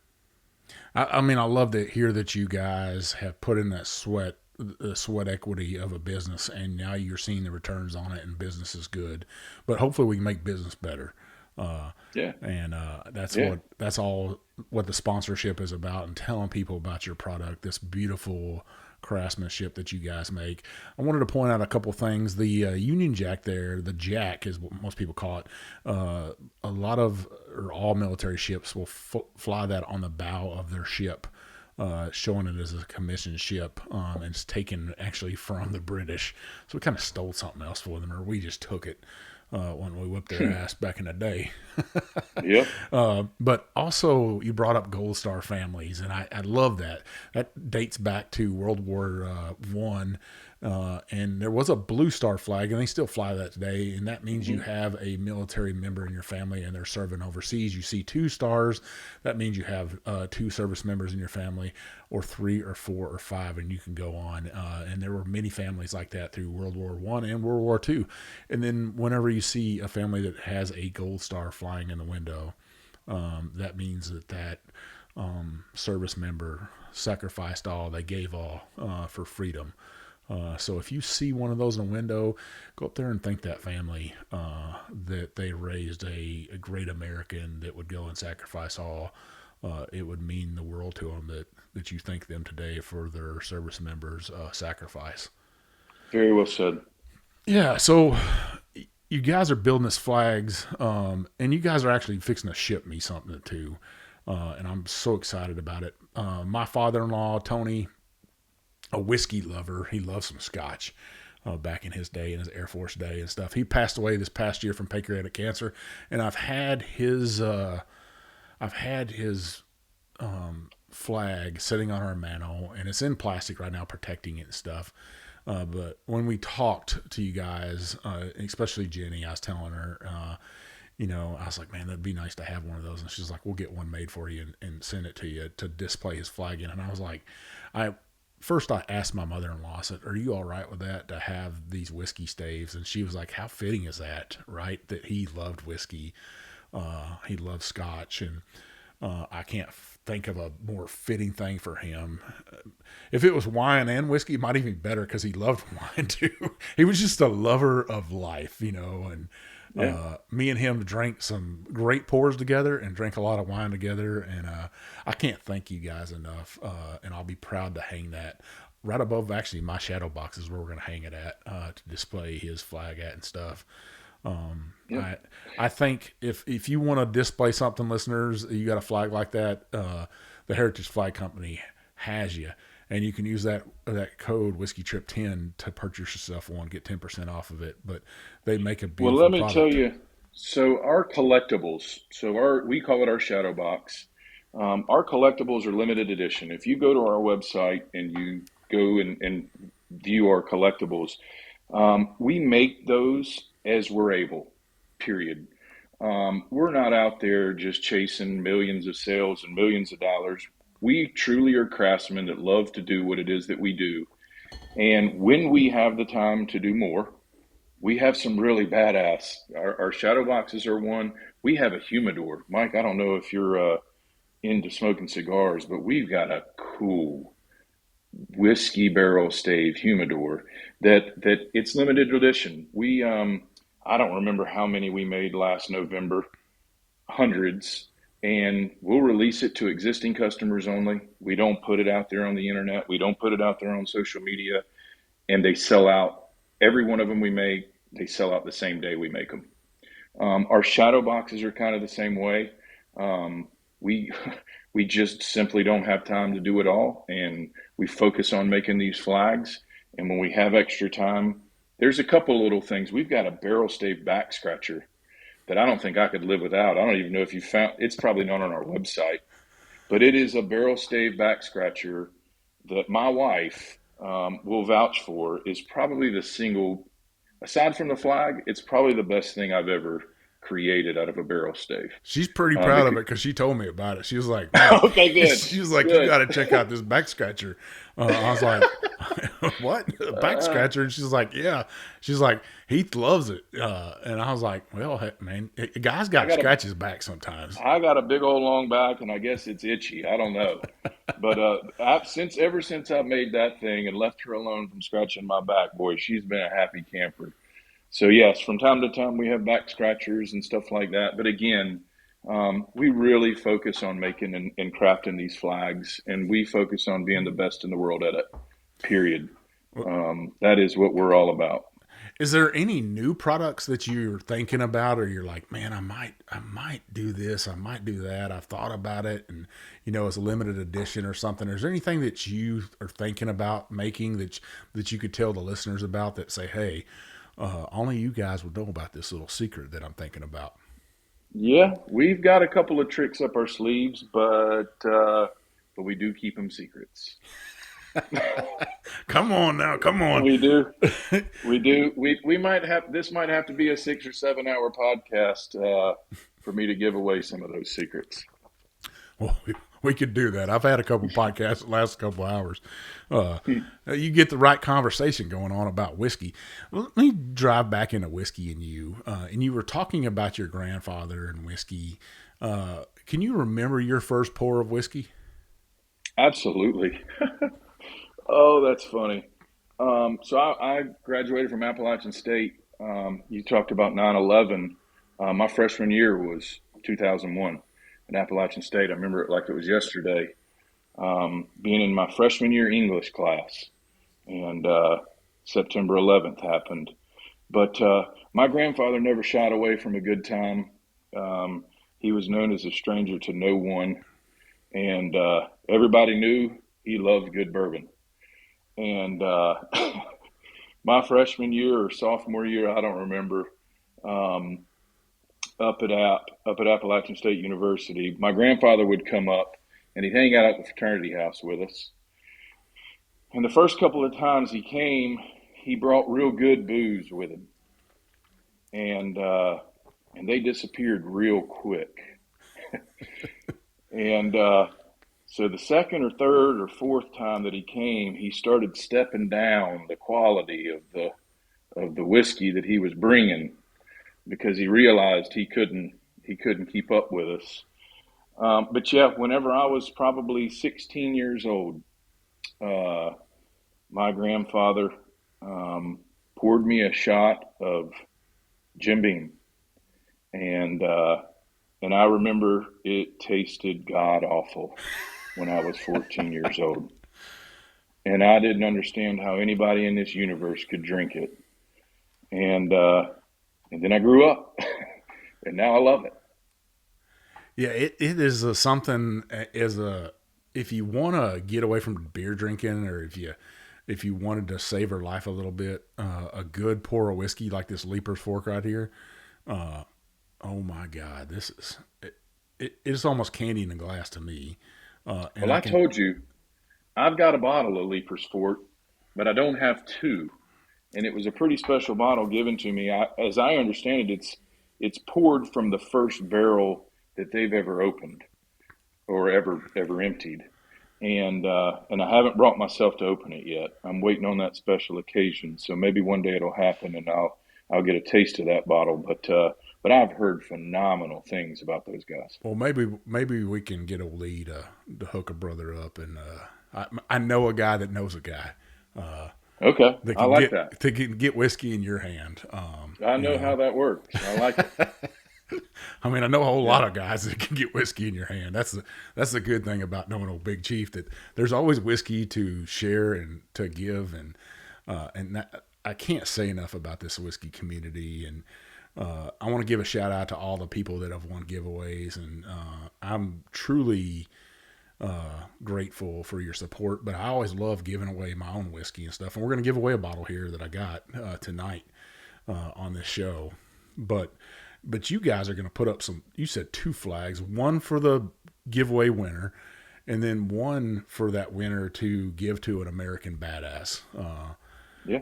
I mean, I love to hear that you guys have put in that sweat, the sweat equity of a business, and now you're seeing the returns on it, and business is good. But hopefully, we can make business better. Yeah, And that's yeah. that's all what the sponsorship is about, and telling people about your product, this beautiful craftsmanship that you guys make. I wanted to point out a couple things. The Union Jack there, the Jack is what most people call it. A lot of or all military ships will fly that on the bow of their ship, showing it as a commissioned ship, and it's taken actually from the British. So we kind of stole something else for them, or we just took it when we whipped their ass back in the day. Yep. But also, you brought up Gold Star families, and I love that. That dates back to World War One. And there was a Blue Star flag, and they still fly that today. And that means you Mm-hmm. have a military member in your family and they're serving overseas. You see 2 stars, that means you have 2 service members in your family, or 3 or 4 or 5, and you can go on. And there were many families like that through World War I and World War II. And then whenever you see a family that has a gold star flying in the window, that means that service member sacrificed all, they gave all for freedom. So if you see one of those in a window, go up there and thank that family that they raised a great American that would go and sacrifice all. It would mean the world to them that you thank them today for their service members' sacrifice. Very well said. Yeah, so you guys are building this flags, and you guys are actually fixing to ship me something too, and I'm so excited about it. My father-in-law, Tony, a whiskey lover. He loves some scotch back in his day, in his Air Force day and stuff. He passed away this past year from pancreatic cancer, and I've had his flag sitting on our mantle, and it's in plastic right now, protecting it and stuff. But when we talked to you guys, especially Jenny, I was telling her, I was like, man, that'd be nice to have one of those. And she's like, we'll get one made for you and send it to you to display his flag in. And I was like, First I asked my mother-in-law, I said, are you all right with that, to have these whiskey staves? And she was like, how fitting is that, right? That he loved whiskey. He loved scotch. And I can't think of a more fitting thing for him. If it was wine and whiskey, it might even be better, because he loved wine too. He was just a lover of life, and Yeah. me and him drank some great pours together and drank a lot of wine together. And I can't thank you guys enough. And I'll be proud to hang that right above, actually, my shadow box is where we're going to hang it at, to display his flag at and stuff. Yeah. I think if you want to display something, listeners, you got a flag like that, the Heritage Flag Company has you. And you can use that code Whiskey Trip 10 to purchase yourself one, get 10% off of it. But they make a Well, beautiful let me tell product. you. So our collectibles, we call it our shadow box. Our collectibles are limited edition. If you go to our website and you go and view our collectibles, we make those as we're able, period. We're not out there just chasing millions of sales and millions of dollars. We truly are craftsmen that love to do what it is that we do. And when we have the time to do more, we have some really badass. Our shadow boxes are one. We have a humidor. Mike, I don't know if you're into smoking cigars, but we've got a cool whiskey barrel stave humidor that it's limited edition. I don't remember how many we made last November, hundreds, and we'll release it to existing customers only. We don't put it out there on the internet. We don't put it out there on social media, and they sell out. Every one of them we make, they sell out the same day we make them. Our shadow boxes are kind of the same way. We we just simply don't have time to do it all, and we focus on making these flags. And when we have extra time, there's a couple little things. We've got a barrel stave back scratcher that I don't think I could live without. I don't even know if you found it's probably not on our website, but it is a barrel stave back scratcher that my wife will vouch for. Is probably the single, aside from the flag, it's probably the best thing I've ever created out of a barrel stave. She's pretty proud of Because, it, because she told me about it. She was like, man, okay, good, she was like, you good. got to check out this back scratcher. I was like, what? A back scratcher? And she's like, yeah. She's like, Heath loves it. And I was like, well, heck, man, a guy's got I to got a scratch his back sometimes. I got a big old long back, and I guess it's itchy. I don't know, but ever since I made that thing and left her alone from scratching my back, boy, she's been a happy camper. So yes, from time to time we have back scratchers and stuff like that. But again, we really focus on making and crafting these flags, and we focus on being the best in the world at it. Period. That is what we're all about. Is there any new products that you're thinking about, or you're like, man, I might do this, I might do that. I've thought about it, and it's a limited edition or something. Is there anything that you are thinking about making that you could tell the listeners about, that say, hey, only you guys would know about this little secret that I'm thinking about? Yeah, we've got a couple of tricks up our sleeves, but we do keep them secrets. Come on now, come on. We do. We do. We might have, this might have to be a 6 or 7 hour podcast for me to give away some of those secrets. Well, we could do that. I've had a couple podcasts that last couple hours. You get the right conversation going on about whiskey. Let me drive back into whiskey and you. And you were talking about your grandfather and whiskey. Can you remember your first pour of whiskey? Absolutely. Oh, that's funny. So I graduated from Appalachian State. You talked about 9/11. My freshman year was 2001 in Appalachian State. I remember it like it was yesterday, being in my freshman year English class, and September 11th happened. But my grandfather never shied away from a good time. He was known as a stranger to no one, and everybody knew he loved good bourbon. And my freshman year or sophomore year, I don't remember, um, up at Appalachian State University, my grandfather would come up and he'd hang out at the fraternity house with us. And the first couple of times he came, he brought real good booze with him, and they disappeared real quick. And so the second or third or fourth time that he came, he started stepping down the quality of the whiskey that he was bringing, because he realized he couldn't keep up with us. But yeah, whenever I was probably 16 years old, uh, my grandfather poured me a shot of Jim Beam, and I remember it tasted god awful when I was 14 years old, and I didn't understand how anybody in this universe could drink it. And then I grew up, and now I love it. Yeah, it is something as a if you want to get away from beer drinking, or if you wanted to savor life a little bit, a good pour of whiskey like this Leiper's Fork right here. Uh, oh my God, this is it's almost candy in a glass to me. And Well, I I can told you, I've got a bottle of Leiper's Fort, but I don't have two. And it was a pretty special bottle given to me. As I understand it, it's poured from the first barrel that they've ever opened or ever emptied. And I haven't brought myself to open it yet. I'm waiting on that special occasion. So maybe one day it'll happen, and I'll get a taste of that bottle. But I've heard phenomenal things about those guys. well maybe we can get a lead to hook a brother up, and I know a guy that knows a guy. Uh, Okay, that I can like that. get whiskey in your hand. I You know know, how that works. I like it. I mean, I know a whole Yeah. lot of guys that can get whiskey in your hand. That's the good thing about knowing old Big Chief, that there's always whiskey to share and to give, and that, I can't say enough about this whiskey community. And I want to give a shout out to all the people that have won giveaways, and I'm truly grateful for your support. But I always love giving away my own whiskey and stuff, and we're going to give away a bottle here that I got tonight on this show. But you guys are going to put up some, you said 2 flags, one for the giveaway winner, and then one for that winner to give to an American badass. Yeah.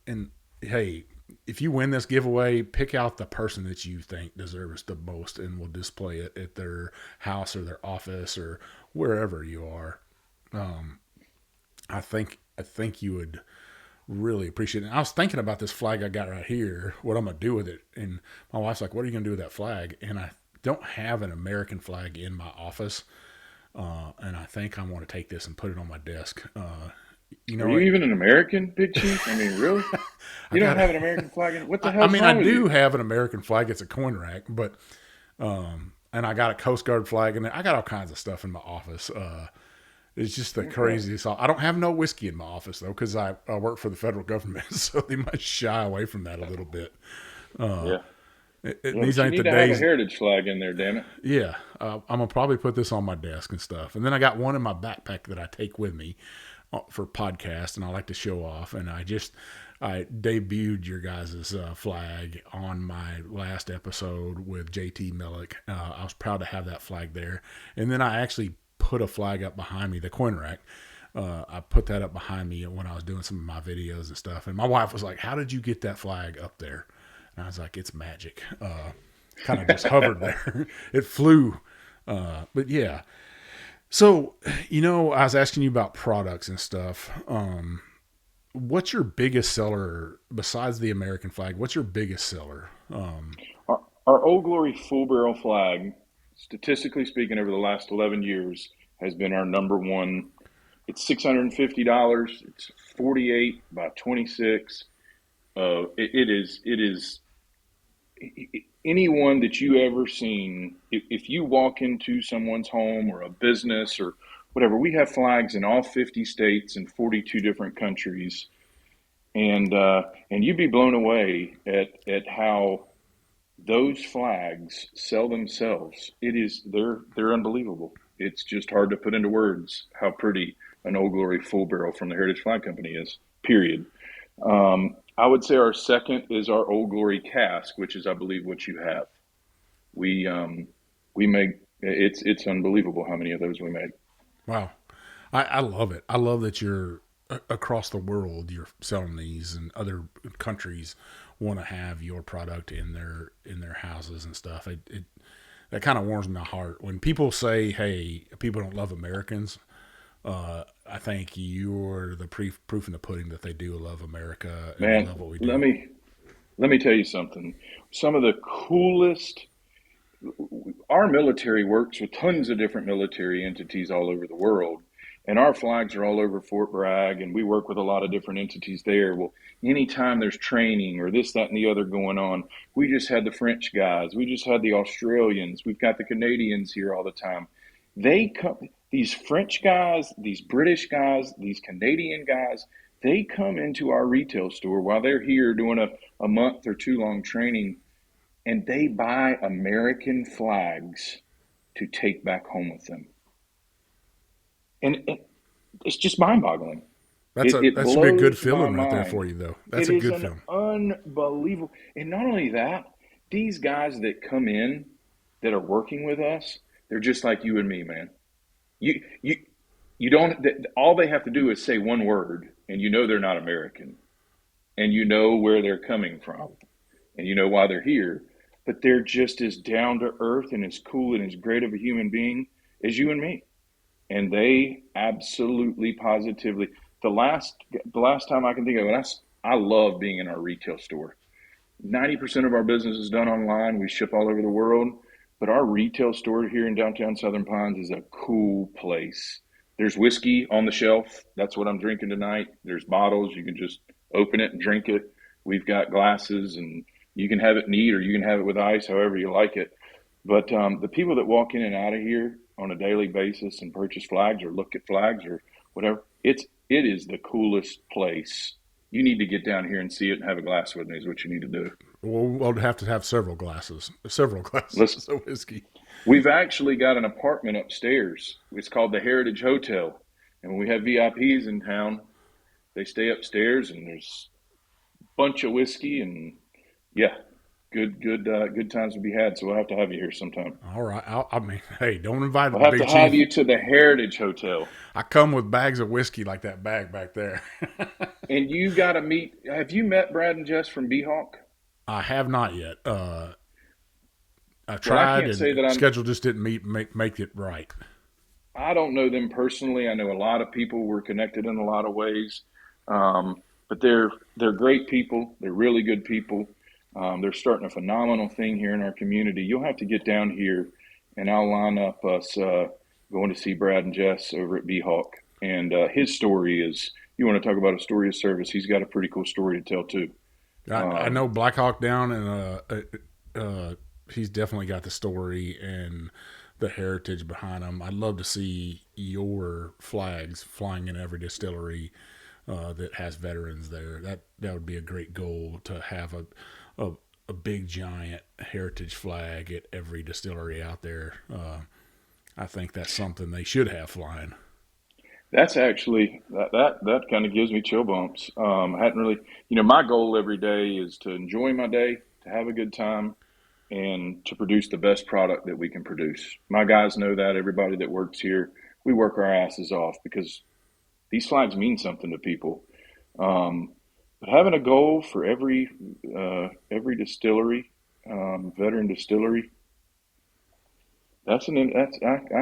And hey, if you win this giveaway, pick out the person that you think deserves the most, and we'll display it at their house or their office or wherever you are. Um, I think you would really appreciate it. And I was thinking about this flag I got right here, what I'm gonna do with it, and my wife's like, "What are you gonna do with that flag?" And I don't have an American flag in my office, and I think I want to take this and put it on my desk. Are you even an American, Big Chief? I mean, really? I You don't got. have an American flag in? What the I hell's mean, I wrong with do you? have an American flag. It's a coin rack, but and I got a Coast Guard flag, and I got all kinds of stuff in my office. It's just the Okay. craziest. I don't have no whiskey in my office though, because I work for the federal government, so they might shy away from that a little bit. Uh, Yeah. Yeah, these but you ain't the need to have a days. heritage flag in there, damn it. Yeah, I'm gonna probably put this on my desk and stuff, and then I got one in my backpack that I take with me for podcast, and I like to show off. And I debuted your guys' flag on my last episode with JT Millick. I was proud to have that flag there, and then I actually put a flag up behind me, the coin rack, I put that up behind me when I was doing some of my videos and stuff. And my wife was like, "How did you get that flag up there?" And I was like, "It's magic." Kind of just hovered there. It flew. But yeah. So, I was asking you about products and stuff. What's your biggest seller besides the American flag? What's your biggest seller? Our Old Glory full barrel flag, statistically speaking, over the last 11 years, has been our number one. It's $650. It's 48 by 26. It is anyone that you ever seen. If you walk into someone's home or a business or whatever, we have flags in all 50 states and 42 different countries, and you'd be blown away at how those flags sell themselves. They're unbelievable. It's just hard to put into words how pretty an Old Glory full barrel from the Heritage Flag Company is. Period. I would say our second is our Old Glory cask, which is, I believe, what you have. We make it's unbelievable how many of those we make. Wow. I love it. I love that you're across the world. You're selling these, and other countries want to have your product in their houses and stuff. That kind of warms my heart when people say, "Hey, people don't love Americans." I think you're the proof in the pudding that they do love America and they Man, love what we do. let me tell you something. Some of the coolest. Our military works with tons of different military entities all over the world, and our flags are all over Fort Bragg, and we work with a lot of different entities there. Well, anytime there's training or this, that, and the other going on, we just had the French guys, we just had the Australians, we've got the Canadians here all the time. They come, these French guys, these British guys, these Canadian guys, they come into our retail store while they're here doing a month or two long training, and they buy American flags to take back home with them. And it's just mind-boggling. It That should be a good blows my feeling right there for mind. you, though. That's It a is good an feeling. unbelievable. And not only that, these guys that come in that are working with us, they're just like you and me, man. You you you don't. All they have to do is say one word, and you know they're not American, and you know where they're coming from, and you know why they're here. But they're just as down to earth and as cool and as great of a human being as you and me. And they absolutely positively, the last time I can think of it, I love being in our retail store. 90% of our business is done online. We ship all over the world, but our retail store here in downtown Southern Pines is a cool place. There's whiskey on the shelf. That's what I'm drinking tonight. There's bottles. You can just open it and drink it. We've got glasses, and you can have it neat or you can have it with ice, however you like it. But the people that walk in and out of here on a daily basis and purchase flags or look at flags or whatever, it is the coolest place. You need to get down here and see it and have a glass with me is what you need to do. We'll have to have several glasses Listen, of whiskey. we've actually got an apartment upstairs. It's called the Heritage Hotel. And when we have VIPs in town, they stay upstairs and there's a bunch of whiskey and yeah, good times to be had. So we'll have to have you here sometime. All right. I mean, hey, don't invite We'll the have big to have chief. you to the Heritage Hotel. I come with bags of whiskey like that bag back there. And you got to meet. Have you met Brad and Jess from Behawk? I have not yet. I Well, I tried, can't say and that schedule just didn't make it right. I don't know them personally. I know a lot of people. We're connected in a lot of ways, but they're great people. They're really good people. They're starting a phenomenal thing here in our community. You'll have to get down here, and I'll line up us going to see Brad and Jess over at Behawk. And his story is. You want to talk about a story of service? He's got a pretty cool story to tell too. I know Black Hawk Down, and he's definitely got the story and the heritage behind him. I'd love to see your flags flying in every distillery that has veterans there. That would be a great goal to have a big giant heritage flag at every distillery out there. I think that's something they should have flying. That's actually that kind of gives me chill bumps. I hadn't really, my goal every day is to enjoy my day, to have a good time, and to produce the best product that we can produce. My guys know that. Everybody that works here, we work our asses off because these flags mean something to people. But having a goal for every distillery, veteran distillery, I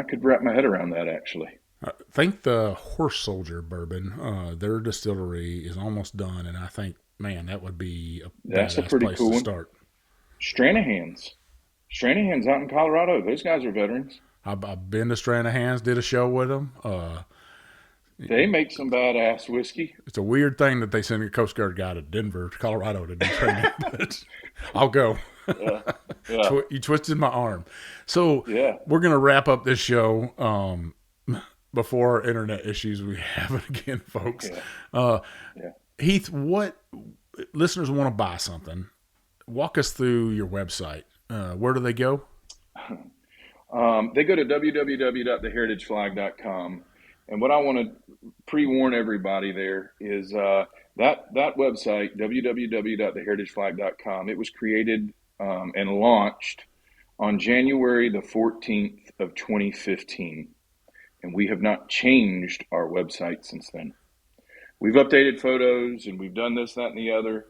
could wrap my head around that actually. I think the Horse Soldier Bourbon, their distillery is almost done, and I think, man, that would be a That's a badass pretty place cool to one. start. Stranahan's out in Colorado. Those guys are veterans. I've been to Stranahan's, did a show with them. They make some badass whiskey. It's a weird thing that they send a Coast Guard guy to Denver, Colorado to do training, but I'll go. Yeah, yeah, You twisted my arm. So yeah. we're going to wrap up this show before our internet issues we have it again, folks. Yeah. Yeah. Heath, what listeners want to buy something, walk us through your website. Where do they go? They go to www.theheritageflag.com. And what I want to pre-warn everybody there is that website, www.theheritageflag.com, it was created and launched on January the 14th of 2015. And we have not changed our website since then. We've updated photos and we've done this, that, and the other.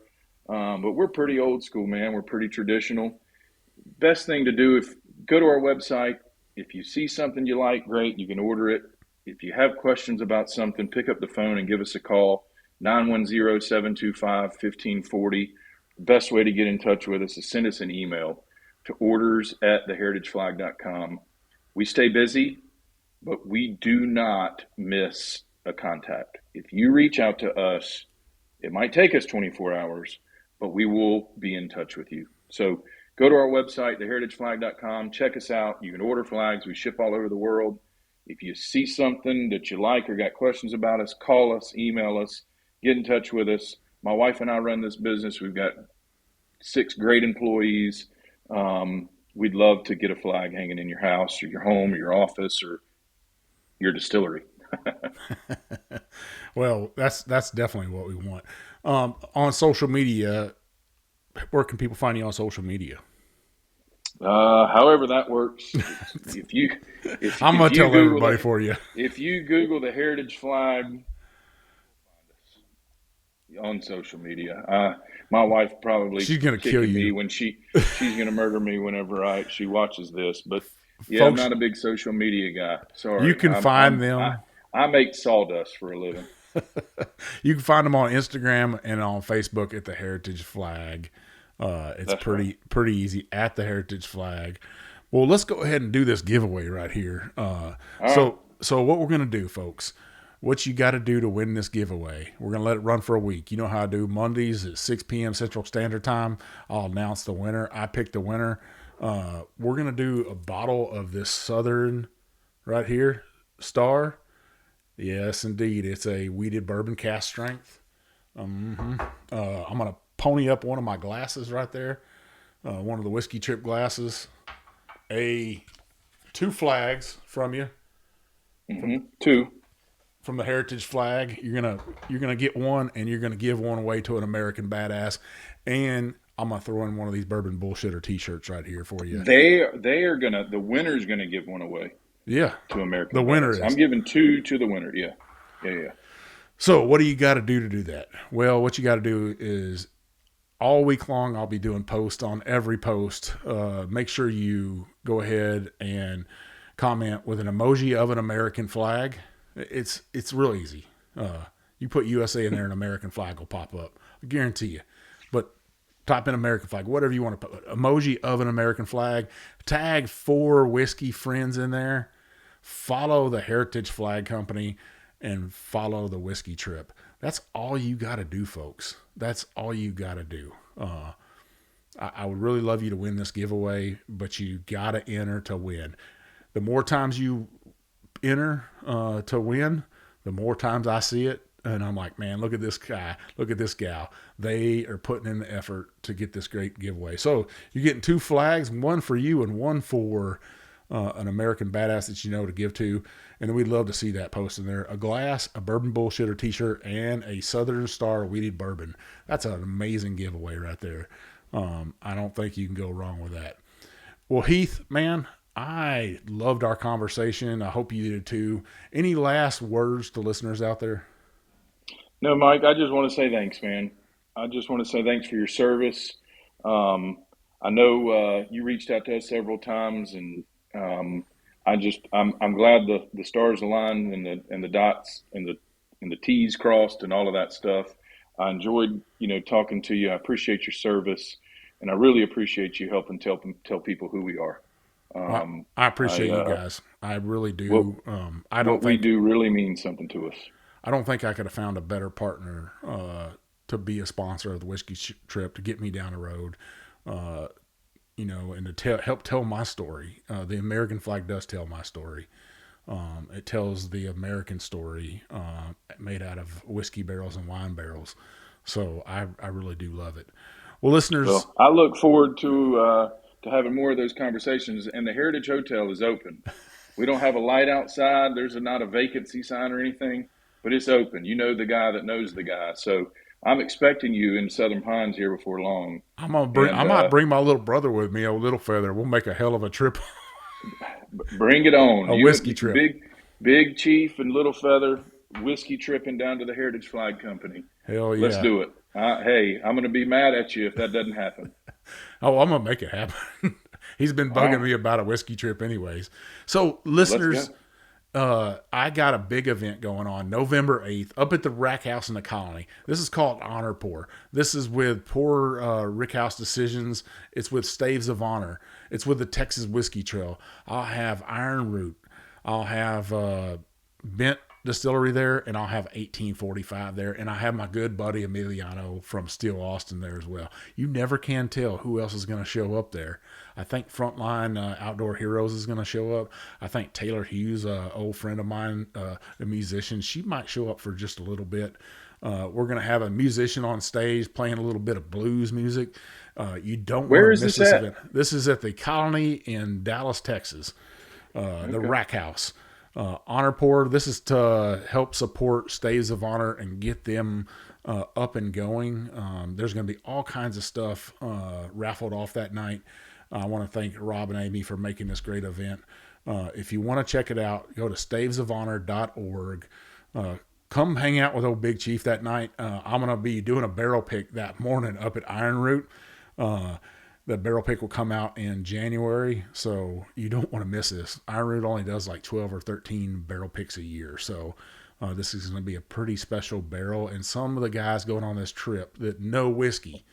But we're pretty old school, man. We're pretty traditional. Best thing to do, go to our website. If you see something you like, great, you can order it. If you have questions about something, pick up the phone and give us a call, 910-725-1540. The best way to get in touch with us is send us an email to orders@theheritageflag.com. We stay busy, but we do not miss a contact. If you reach out to us, it might take us 24 hours, but we will be in touch with you. So go to our website, theheritageflag.com. Check us out. You can order flags. We ship all over the world. If you see something that you like or got questions about us, call us, email us, get in touch with us. My wife and I run this business. We've got 6 great employees. We'd love to get a flag hanging in your house or your home or your office or your distillery. Well, that's definitely what we want. On social media, where can people find you on social media? However that works. I'm gonna tell everybody for you. If you Google the Heritage Flag on social media, my wife probably she's gonna kill you me when she's gonna murder me whenever she watches this. But yeah, folks, I'm not a big social media guy. Sorry. You can find them. I make sawdust for a living. You can find them on Instagram and on Facebook at the Heritage Flag. It's pretty easy at the Heritage Flag. Well, let's go ahead and do this giveaway right here. So what we're going to do, folks, what you got to do to win this giveaway, we're going to let it run for a week. You know how I do Mondays at 6 p.m. Central Standard Time. I'll announce the winner. I pick the winner. We're going to do a bottle of this Southern right here, Star. Yes, indeed. It's a wheated bourbon cask strength. I'm going to pony up one of my glasses right there. One of the whiskey trip glasses. 2 flags from you. Two. From the Heritage Flag. You're gonna get one, and you're gonna give one away to an American badass. And I'm gonna throw in one of these bourbon bullshitter T-shirts right here for you. The winner's gonna give one away. Yeah, to American. The winner is. I'm giving 2 to the winner. Yeah. So what do you got to do to do that? Well, what you got to do is all week long I'll be doing posts on every post. Make sure you go ahead and comment with an emoji of an American flag. It's real easy. You put USA in there, an American flag will pop up. I guarantee you. But type in American flag, whatever you want to put. Emoji of an American flag. Tag 4 whiskey friends in there. Follow the Heritage Flag Company and follow the Whiskey Trip. That's all you got to do, folks. That's all you got to do. I would really love you to win this giveaway, but you got to enter to win. The more times you enter to win, the more times I see it. And I'm like, man, look at this guy. Look at this gal. They are putting in the effort to get this great giveaway. So you're getting 2 flags, one for you and one for an American badass that you know to give to. And then we'd love to see that posted there. A glass, a Bourbon Bullshitter T-shirt, and a Southern Star Wheated Bourbon. That's an amazing giveaway right there. I don't think you can go wrong with that. Well, Heath, man, I loved our conversation. I hope you did too. Any last words to listeners out there? No, Mike, I just want to say thanks, man. I just want to say thanks for your service. Um, I know you reached out to us several times, and um, I'm glad the stars aligned and the dots and the T's crossed and all of that stuff. I enjoyed talking to you. I appreciate your service, and I really appreciate you helping tell people who we are. Well, Um, I I appreciate you guys. I really what do. what we do really means something to us. I don't think I could have found a better partner to be a sponsor of the whiskey trip, to get me down the road, uh, and to help tell my story. The American flag does tell my story. It tells the American story made out of whiskey barrels and wine barrels. So I really do love it. Well, listeners, Well, I look forward to having more of those conversations. And the Heritage Hotel is open. We don't have a light outside. There's not a vacancy sign or anything, but it's open. You know the guy that knows the guy. So I'm expecting you in Southern Pines here before long. I And might bring my little brother with me, old Little Feather. We'll make a hell of a trip, bring it on. a You whiskey trip. big Chief and Little Feather whiskey tripping down to the Heritage Flag Company. Hell Let's yeah. do it. Hey, I'm going to be mad at you if that doesn't happen. Oh, I'm gonna make it happen. He's been All bugging right. me about a whiskey trip, anyways. So, Well, let's listeners, go. I got a big event going on November 8th up at the Rack House in the Colony. This is called Honor Pour. This is with Pour Rick House Decisions. It's with Staves of Honor. It's with the Texas Whiskey Trail. I'll have Iron Root. I'll have Bent Distillery there, and I'll have 1845 there, and I have my good buddy Emiliano from Steel Austin there as well. You never can tell who else is going to show up there. I think Frontline Outdoor Heroes is going to show up. I think Taylor Hughes, an old friend of mine, a musician, she might show up for just a little bit. We're going to have a musician on stage playing a little bit of blues music. You don't want Where to is miss this this at? event. This is at the Colony in Dallas, Texas, the Okay. Rack House. Honor Pour. This is to help support Staves of Honor and get them up and going. There's going to be all kinds of stuff raffled off that night. I want to thank Rob and Amy for making this great event. If you want to check it out, go to stavesofhonor.org. Come hang out with old Big Chief that night. I'm going to be doing a barrel pick that morning up at Iron Root. The barrel pick will come out in January, so you don't want to miss this. Iron Root only does like 12 or 13 barrel picks a year, so this is going to be a pretty special barrel. And some of the guys going on this trip that know whiskey,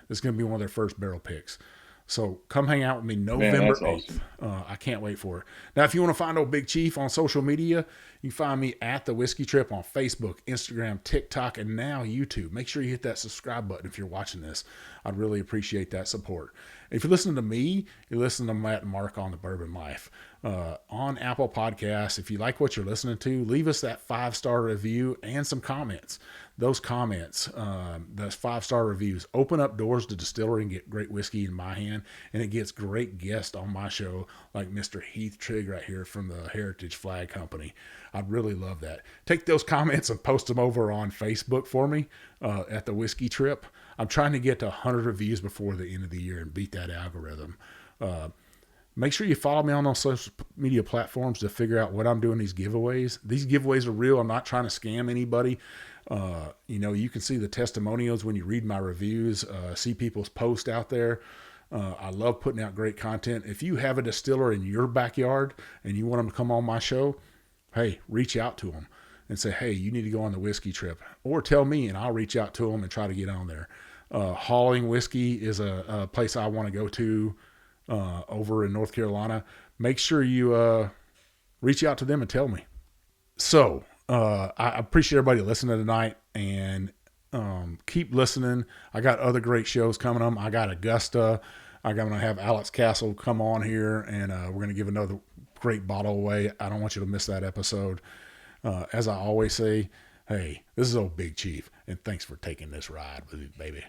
this is going to be one of their first barrel picks. So come hang out with me Man, November that's 8th. awesome. I can't wait for it. Now, if you want to find old Big Chief on social media, you can find me at The Whiskey Trip on Facebook, Instagram, TikTok, and now YouTube. Make sure you hit that subscribe button if you're watching this. I'd really appreciate that support. If you're listening to me, you're listening to Matt and Mark on The Bourbon Life. On Apple Podcasts, if you like what you're listening to, leave us that 5-star review and some comments. Those comments, those 5-star reviews, open up doors to Distillery and get great whiskey in my hand, and it gets great guests on my show like Mr. Heath Trigg right here from the Heritage Flag Company. I'd really love that. Take those comments and post them over on Facebook for me at the Whiskey Trip. I'm trying to get to 100 reviews before the end of the year and beat that algorithm. Make sure you follow me on those social media platforms to figure out what I'm doing these giveaways. These giveaways are real. I'm not trying to scam anybody. You can see the testimonials when you read my reviews, see people's posts out there. I love putting out great content. If you have a distiller in your backyard and you want them to come on my show, hey, reach out to them and say, hey, you need to go on the whiskey trip. Or tell me and I'll reach out to them and try to get on there. Hauling Whiskey is a place I want to go to over in North Carolina. Make sure you reach out to them and tell me. So I appreciate everybody listening tonight, and keep listening. I got other great shows coming up. I got Augusta. I'm going to have Alex Castle come on here, and we're going to give another great bottle away. I don't want you to miss that episode. As I always say, hey, this is old Big Chief, and thanks for taking this ride with me, baby.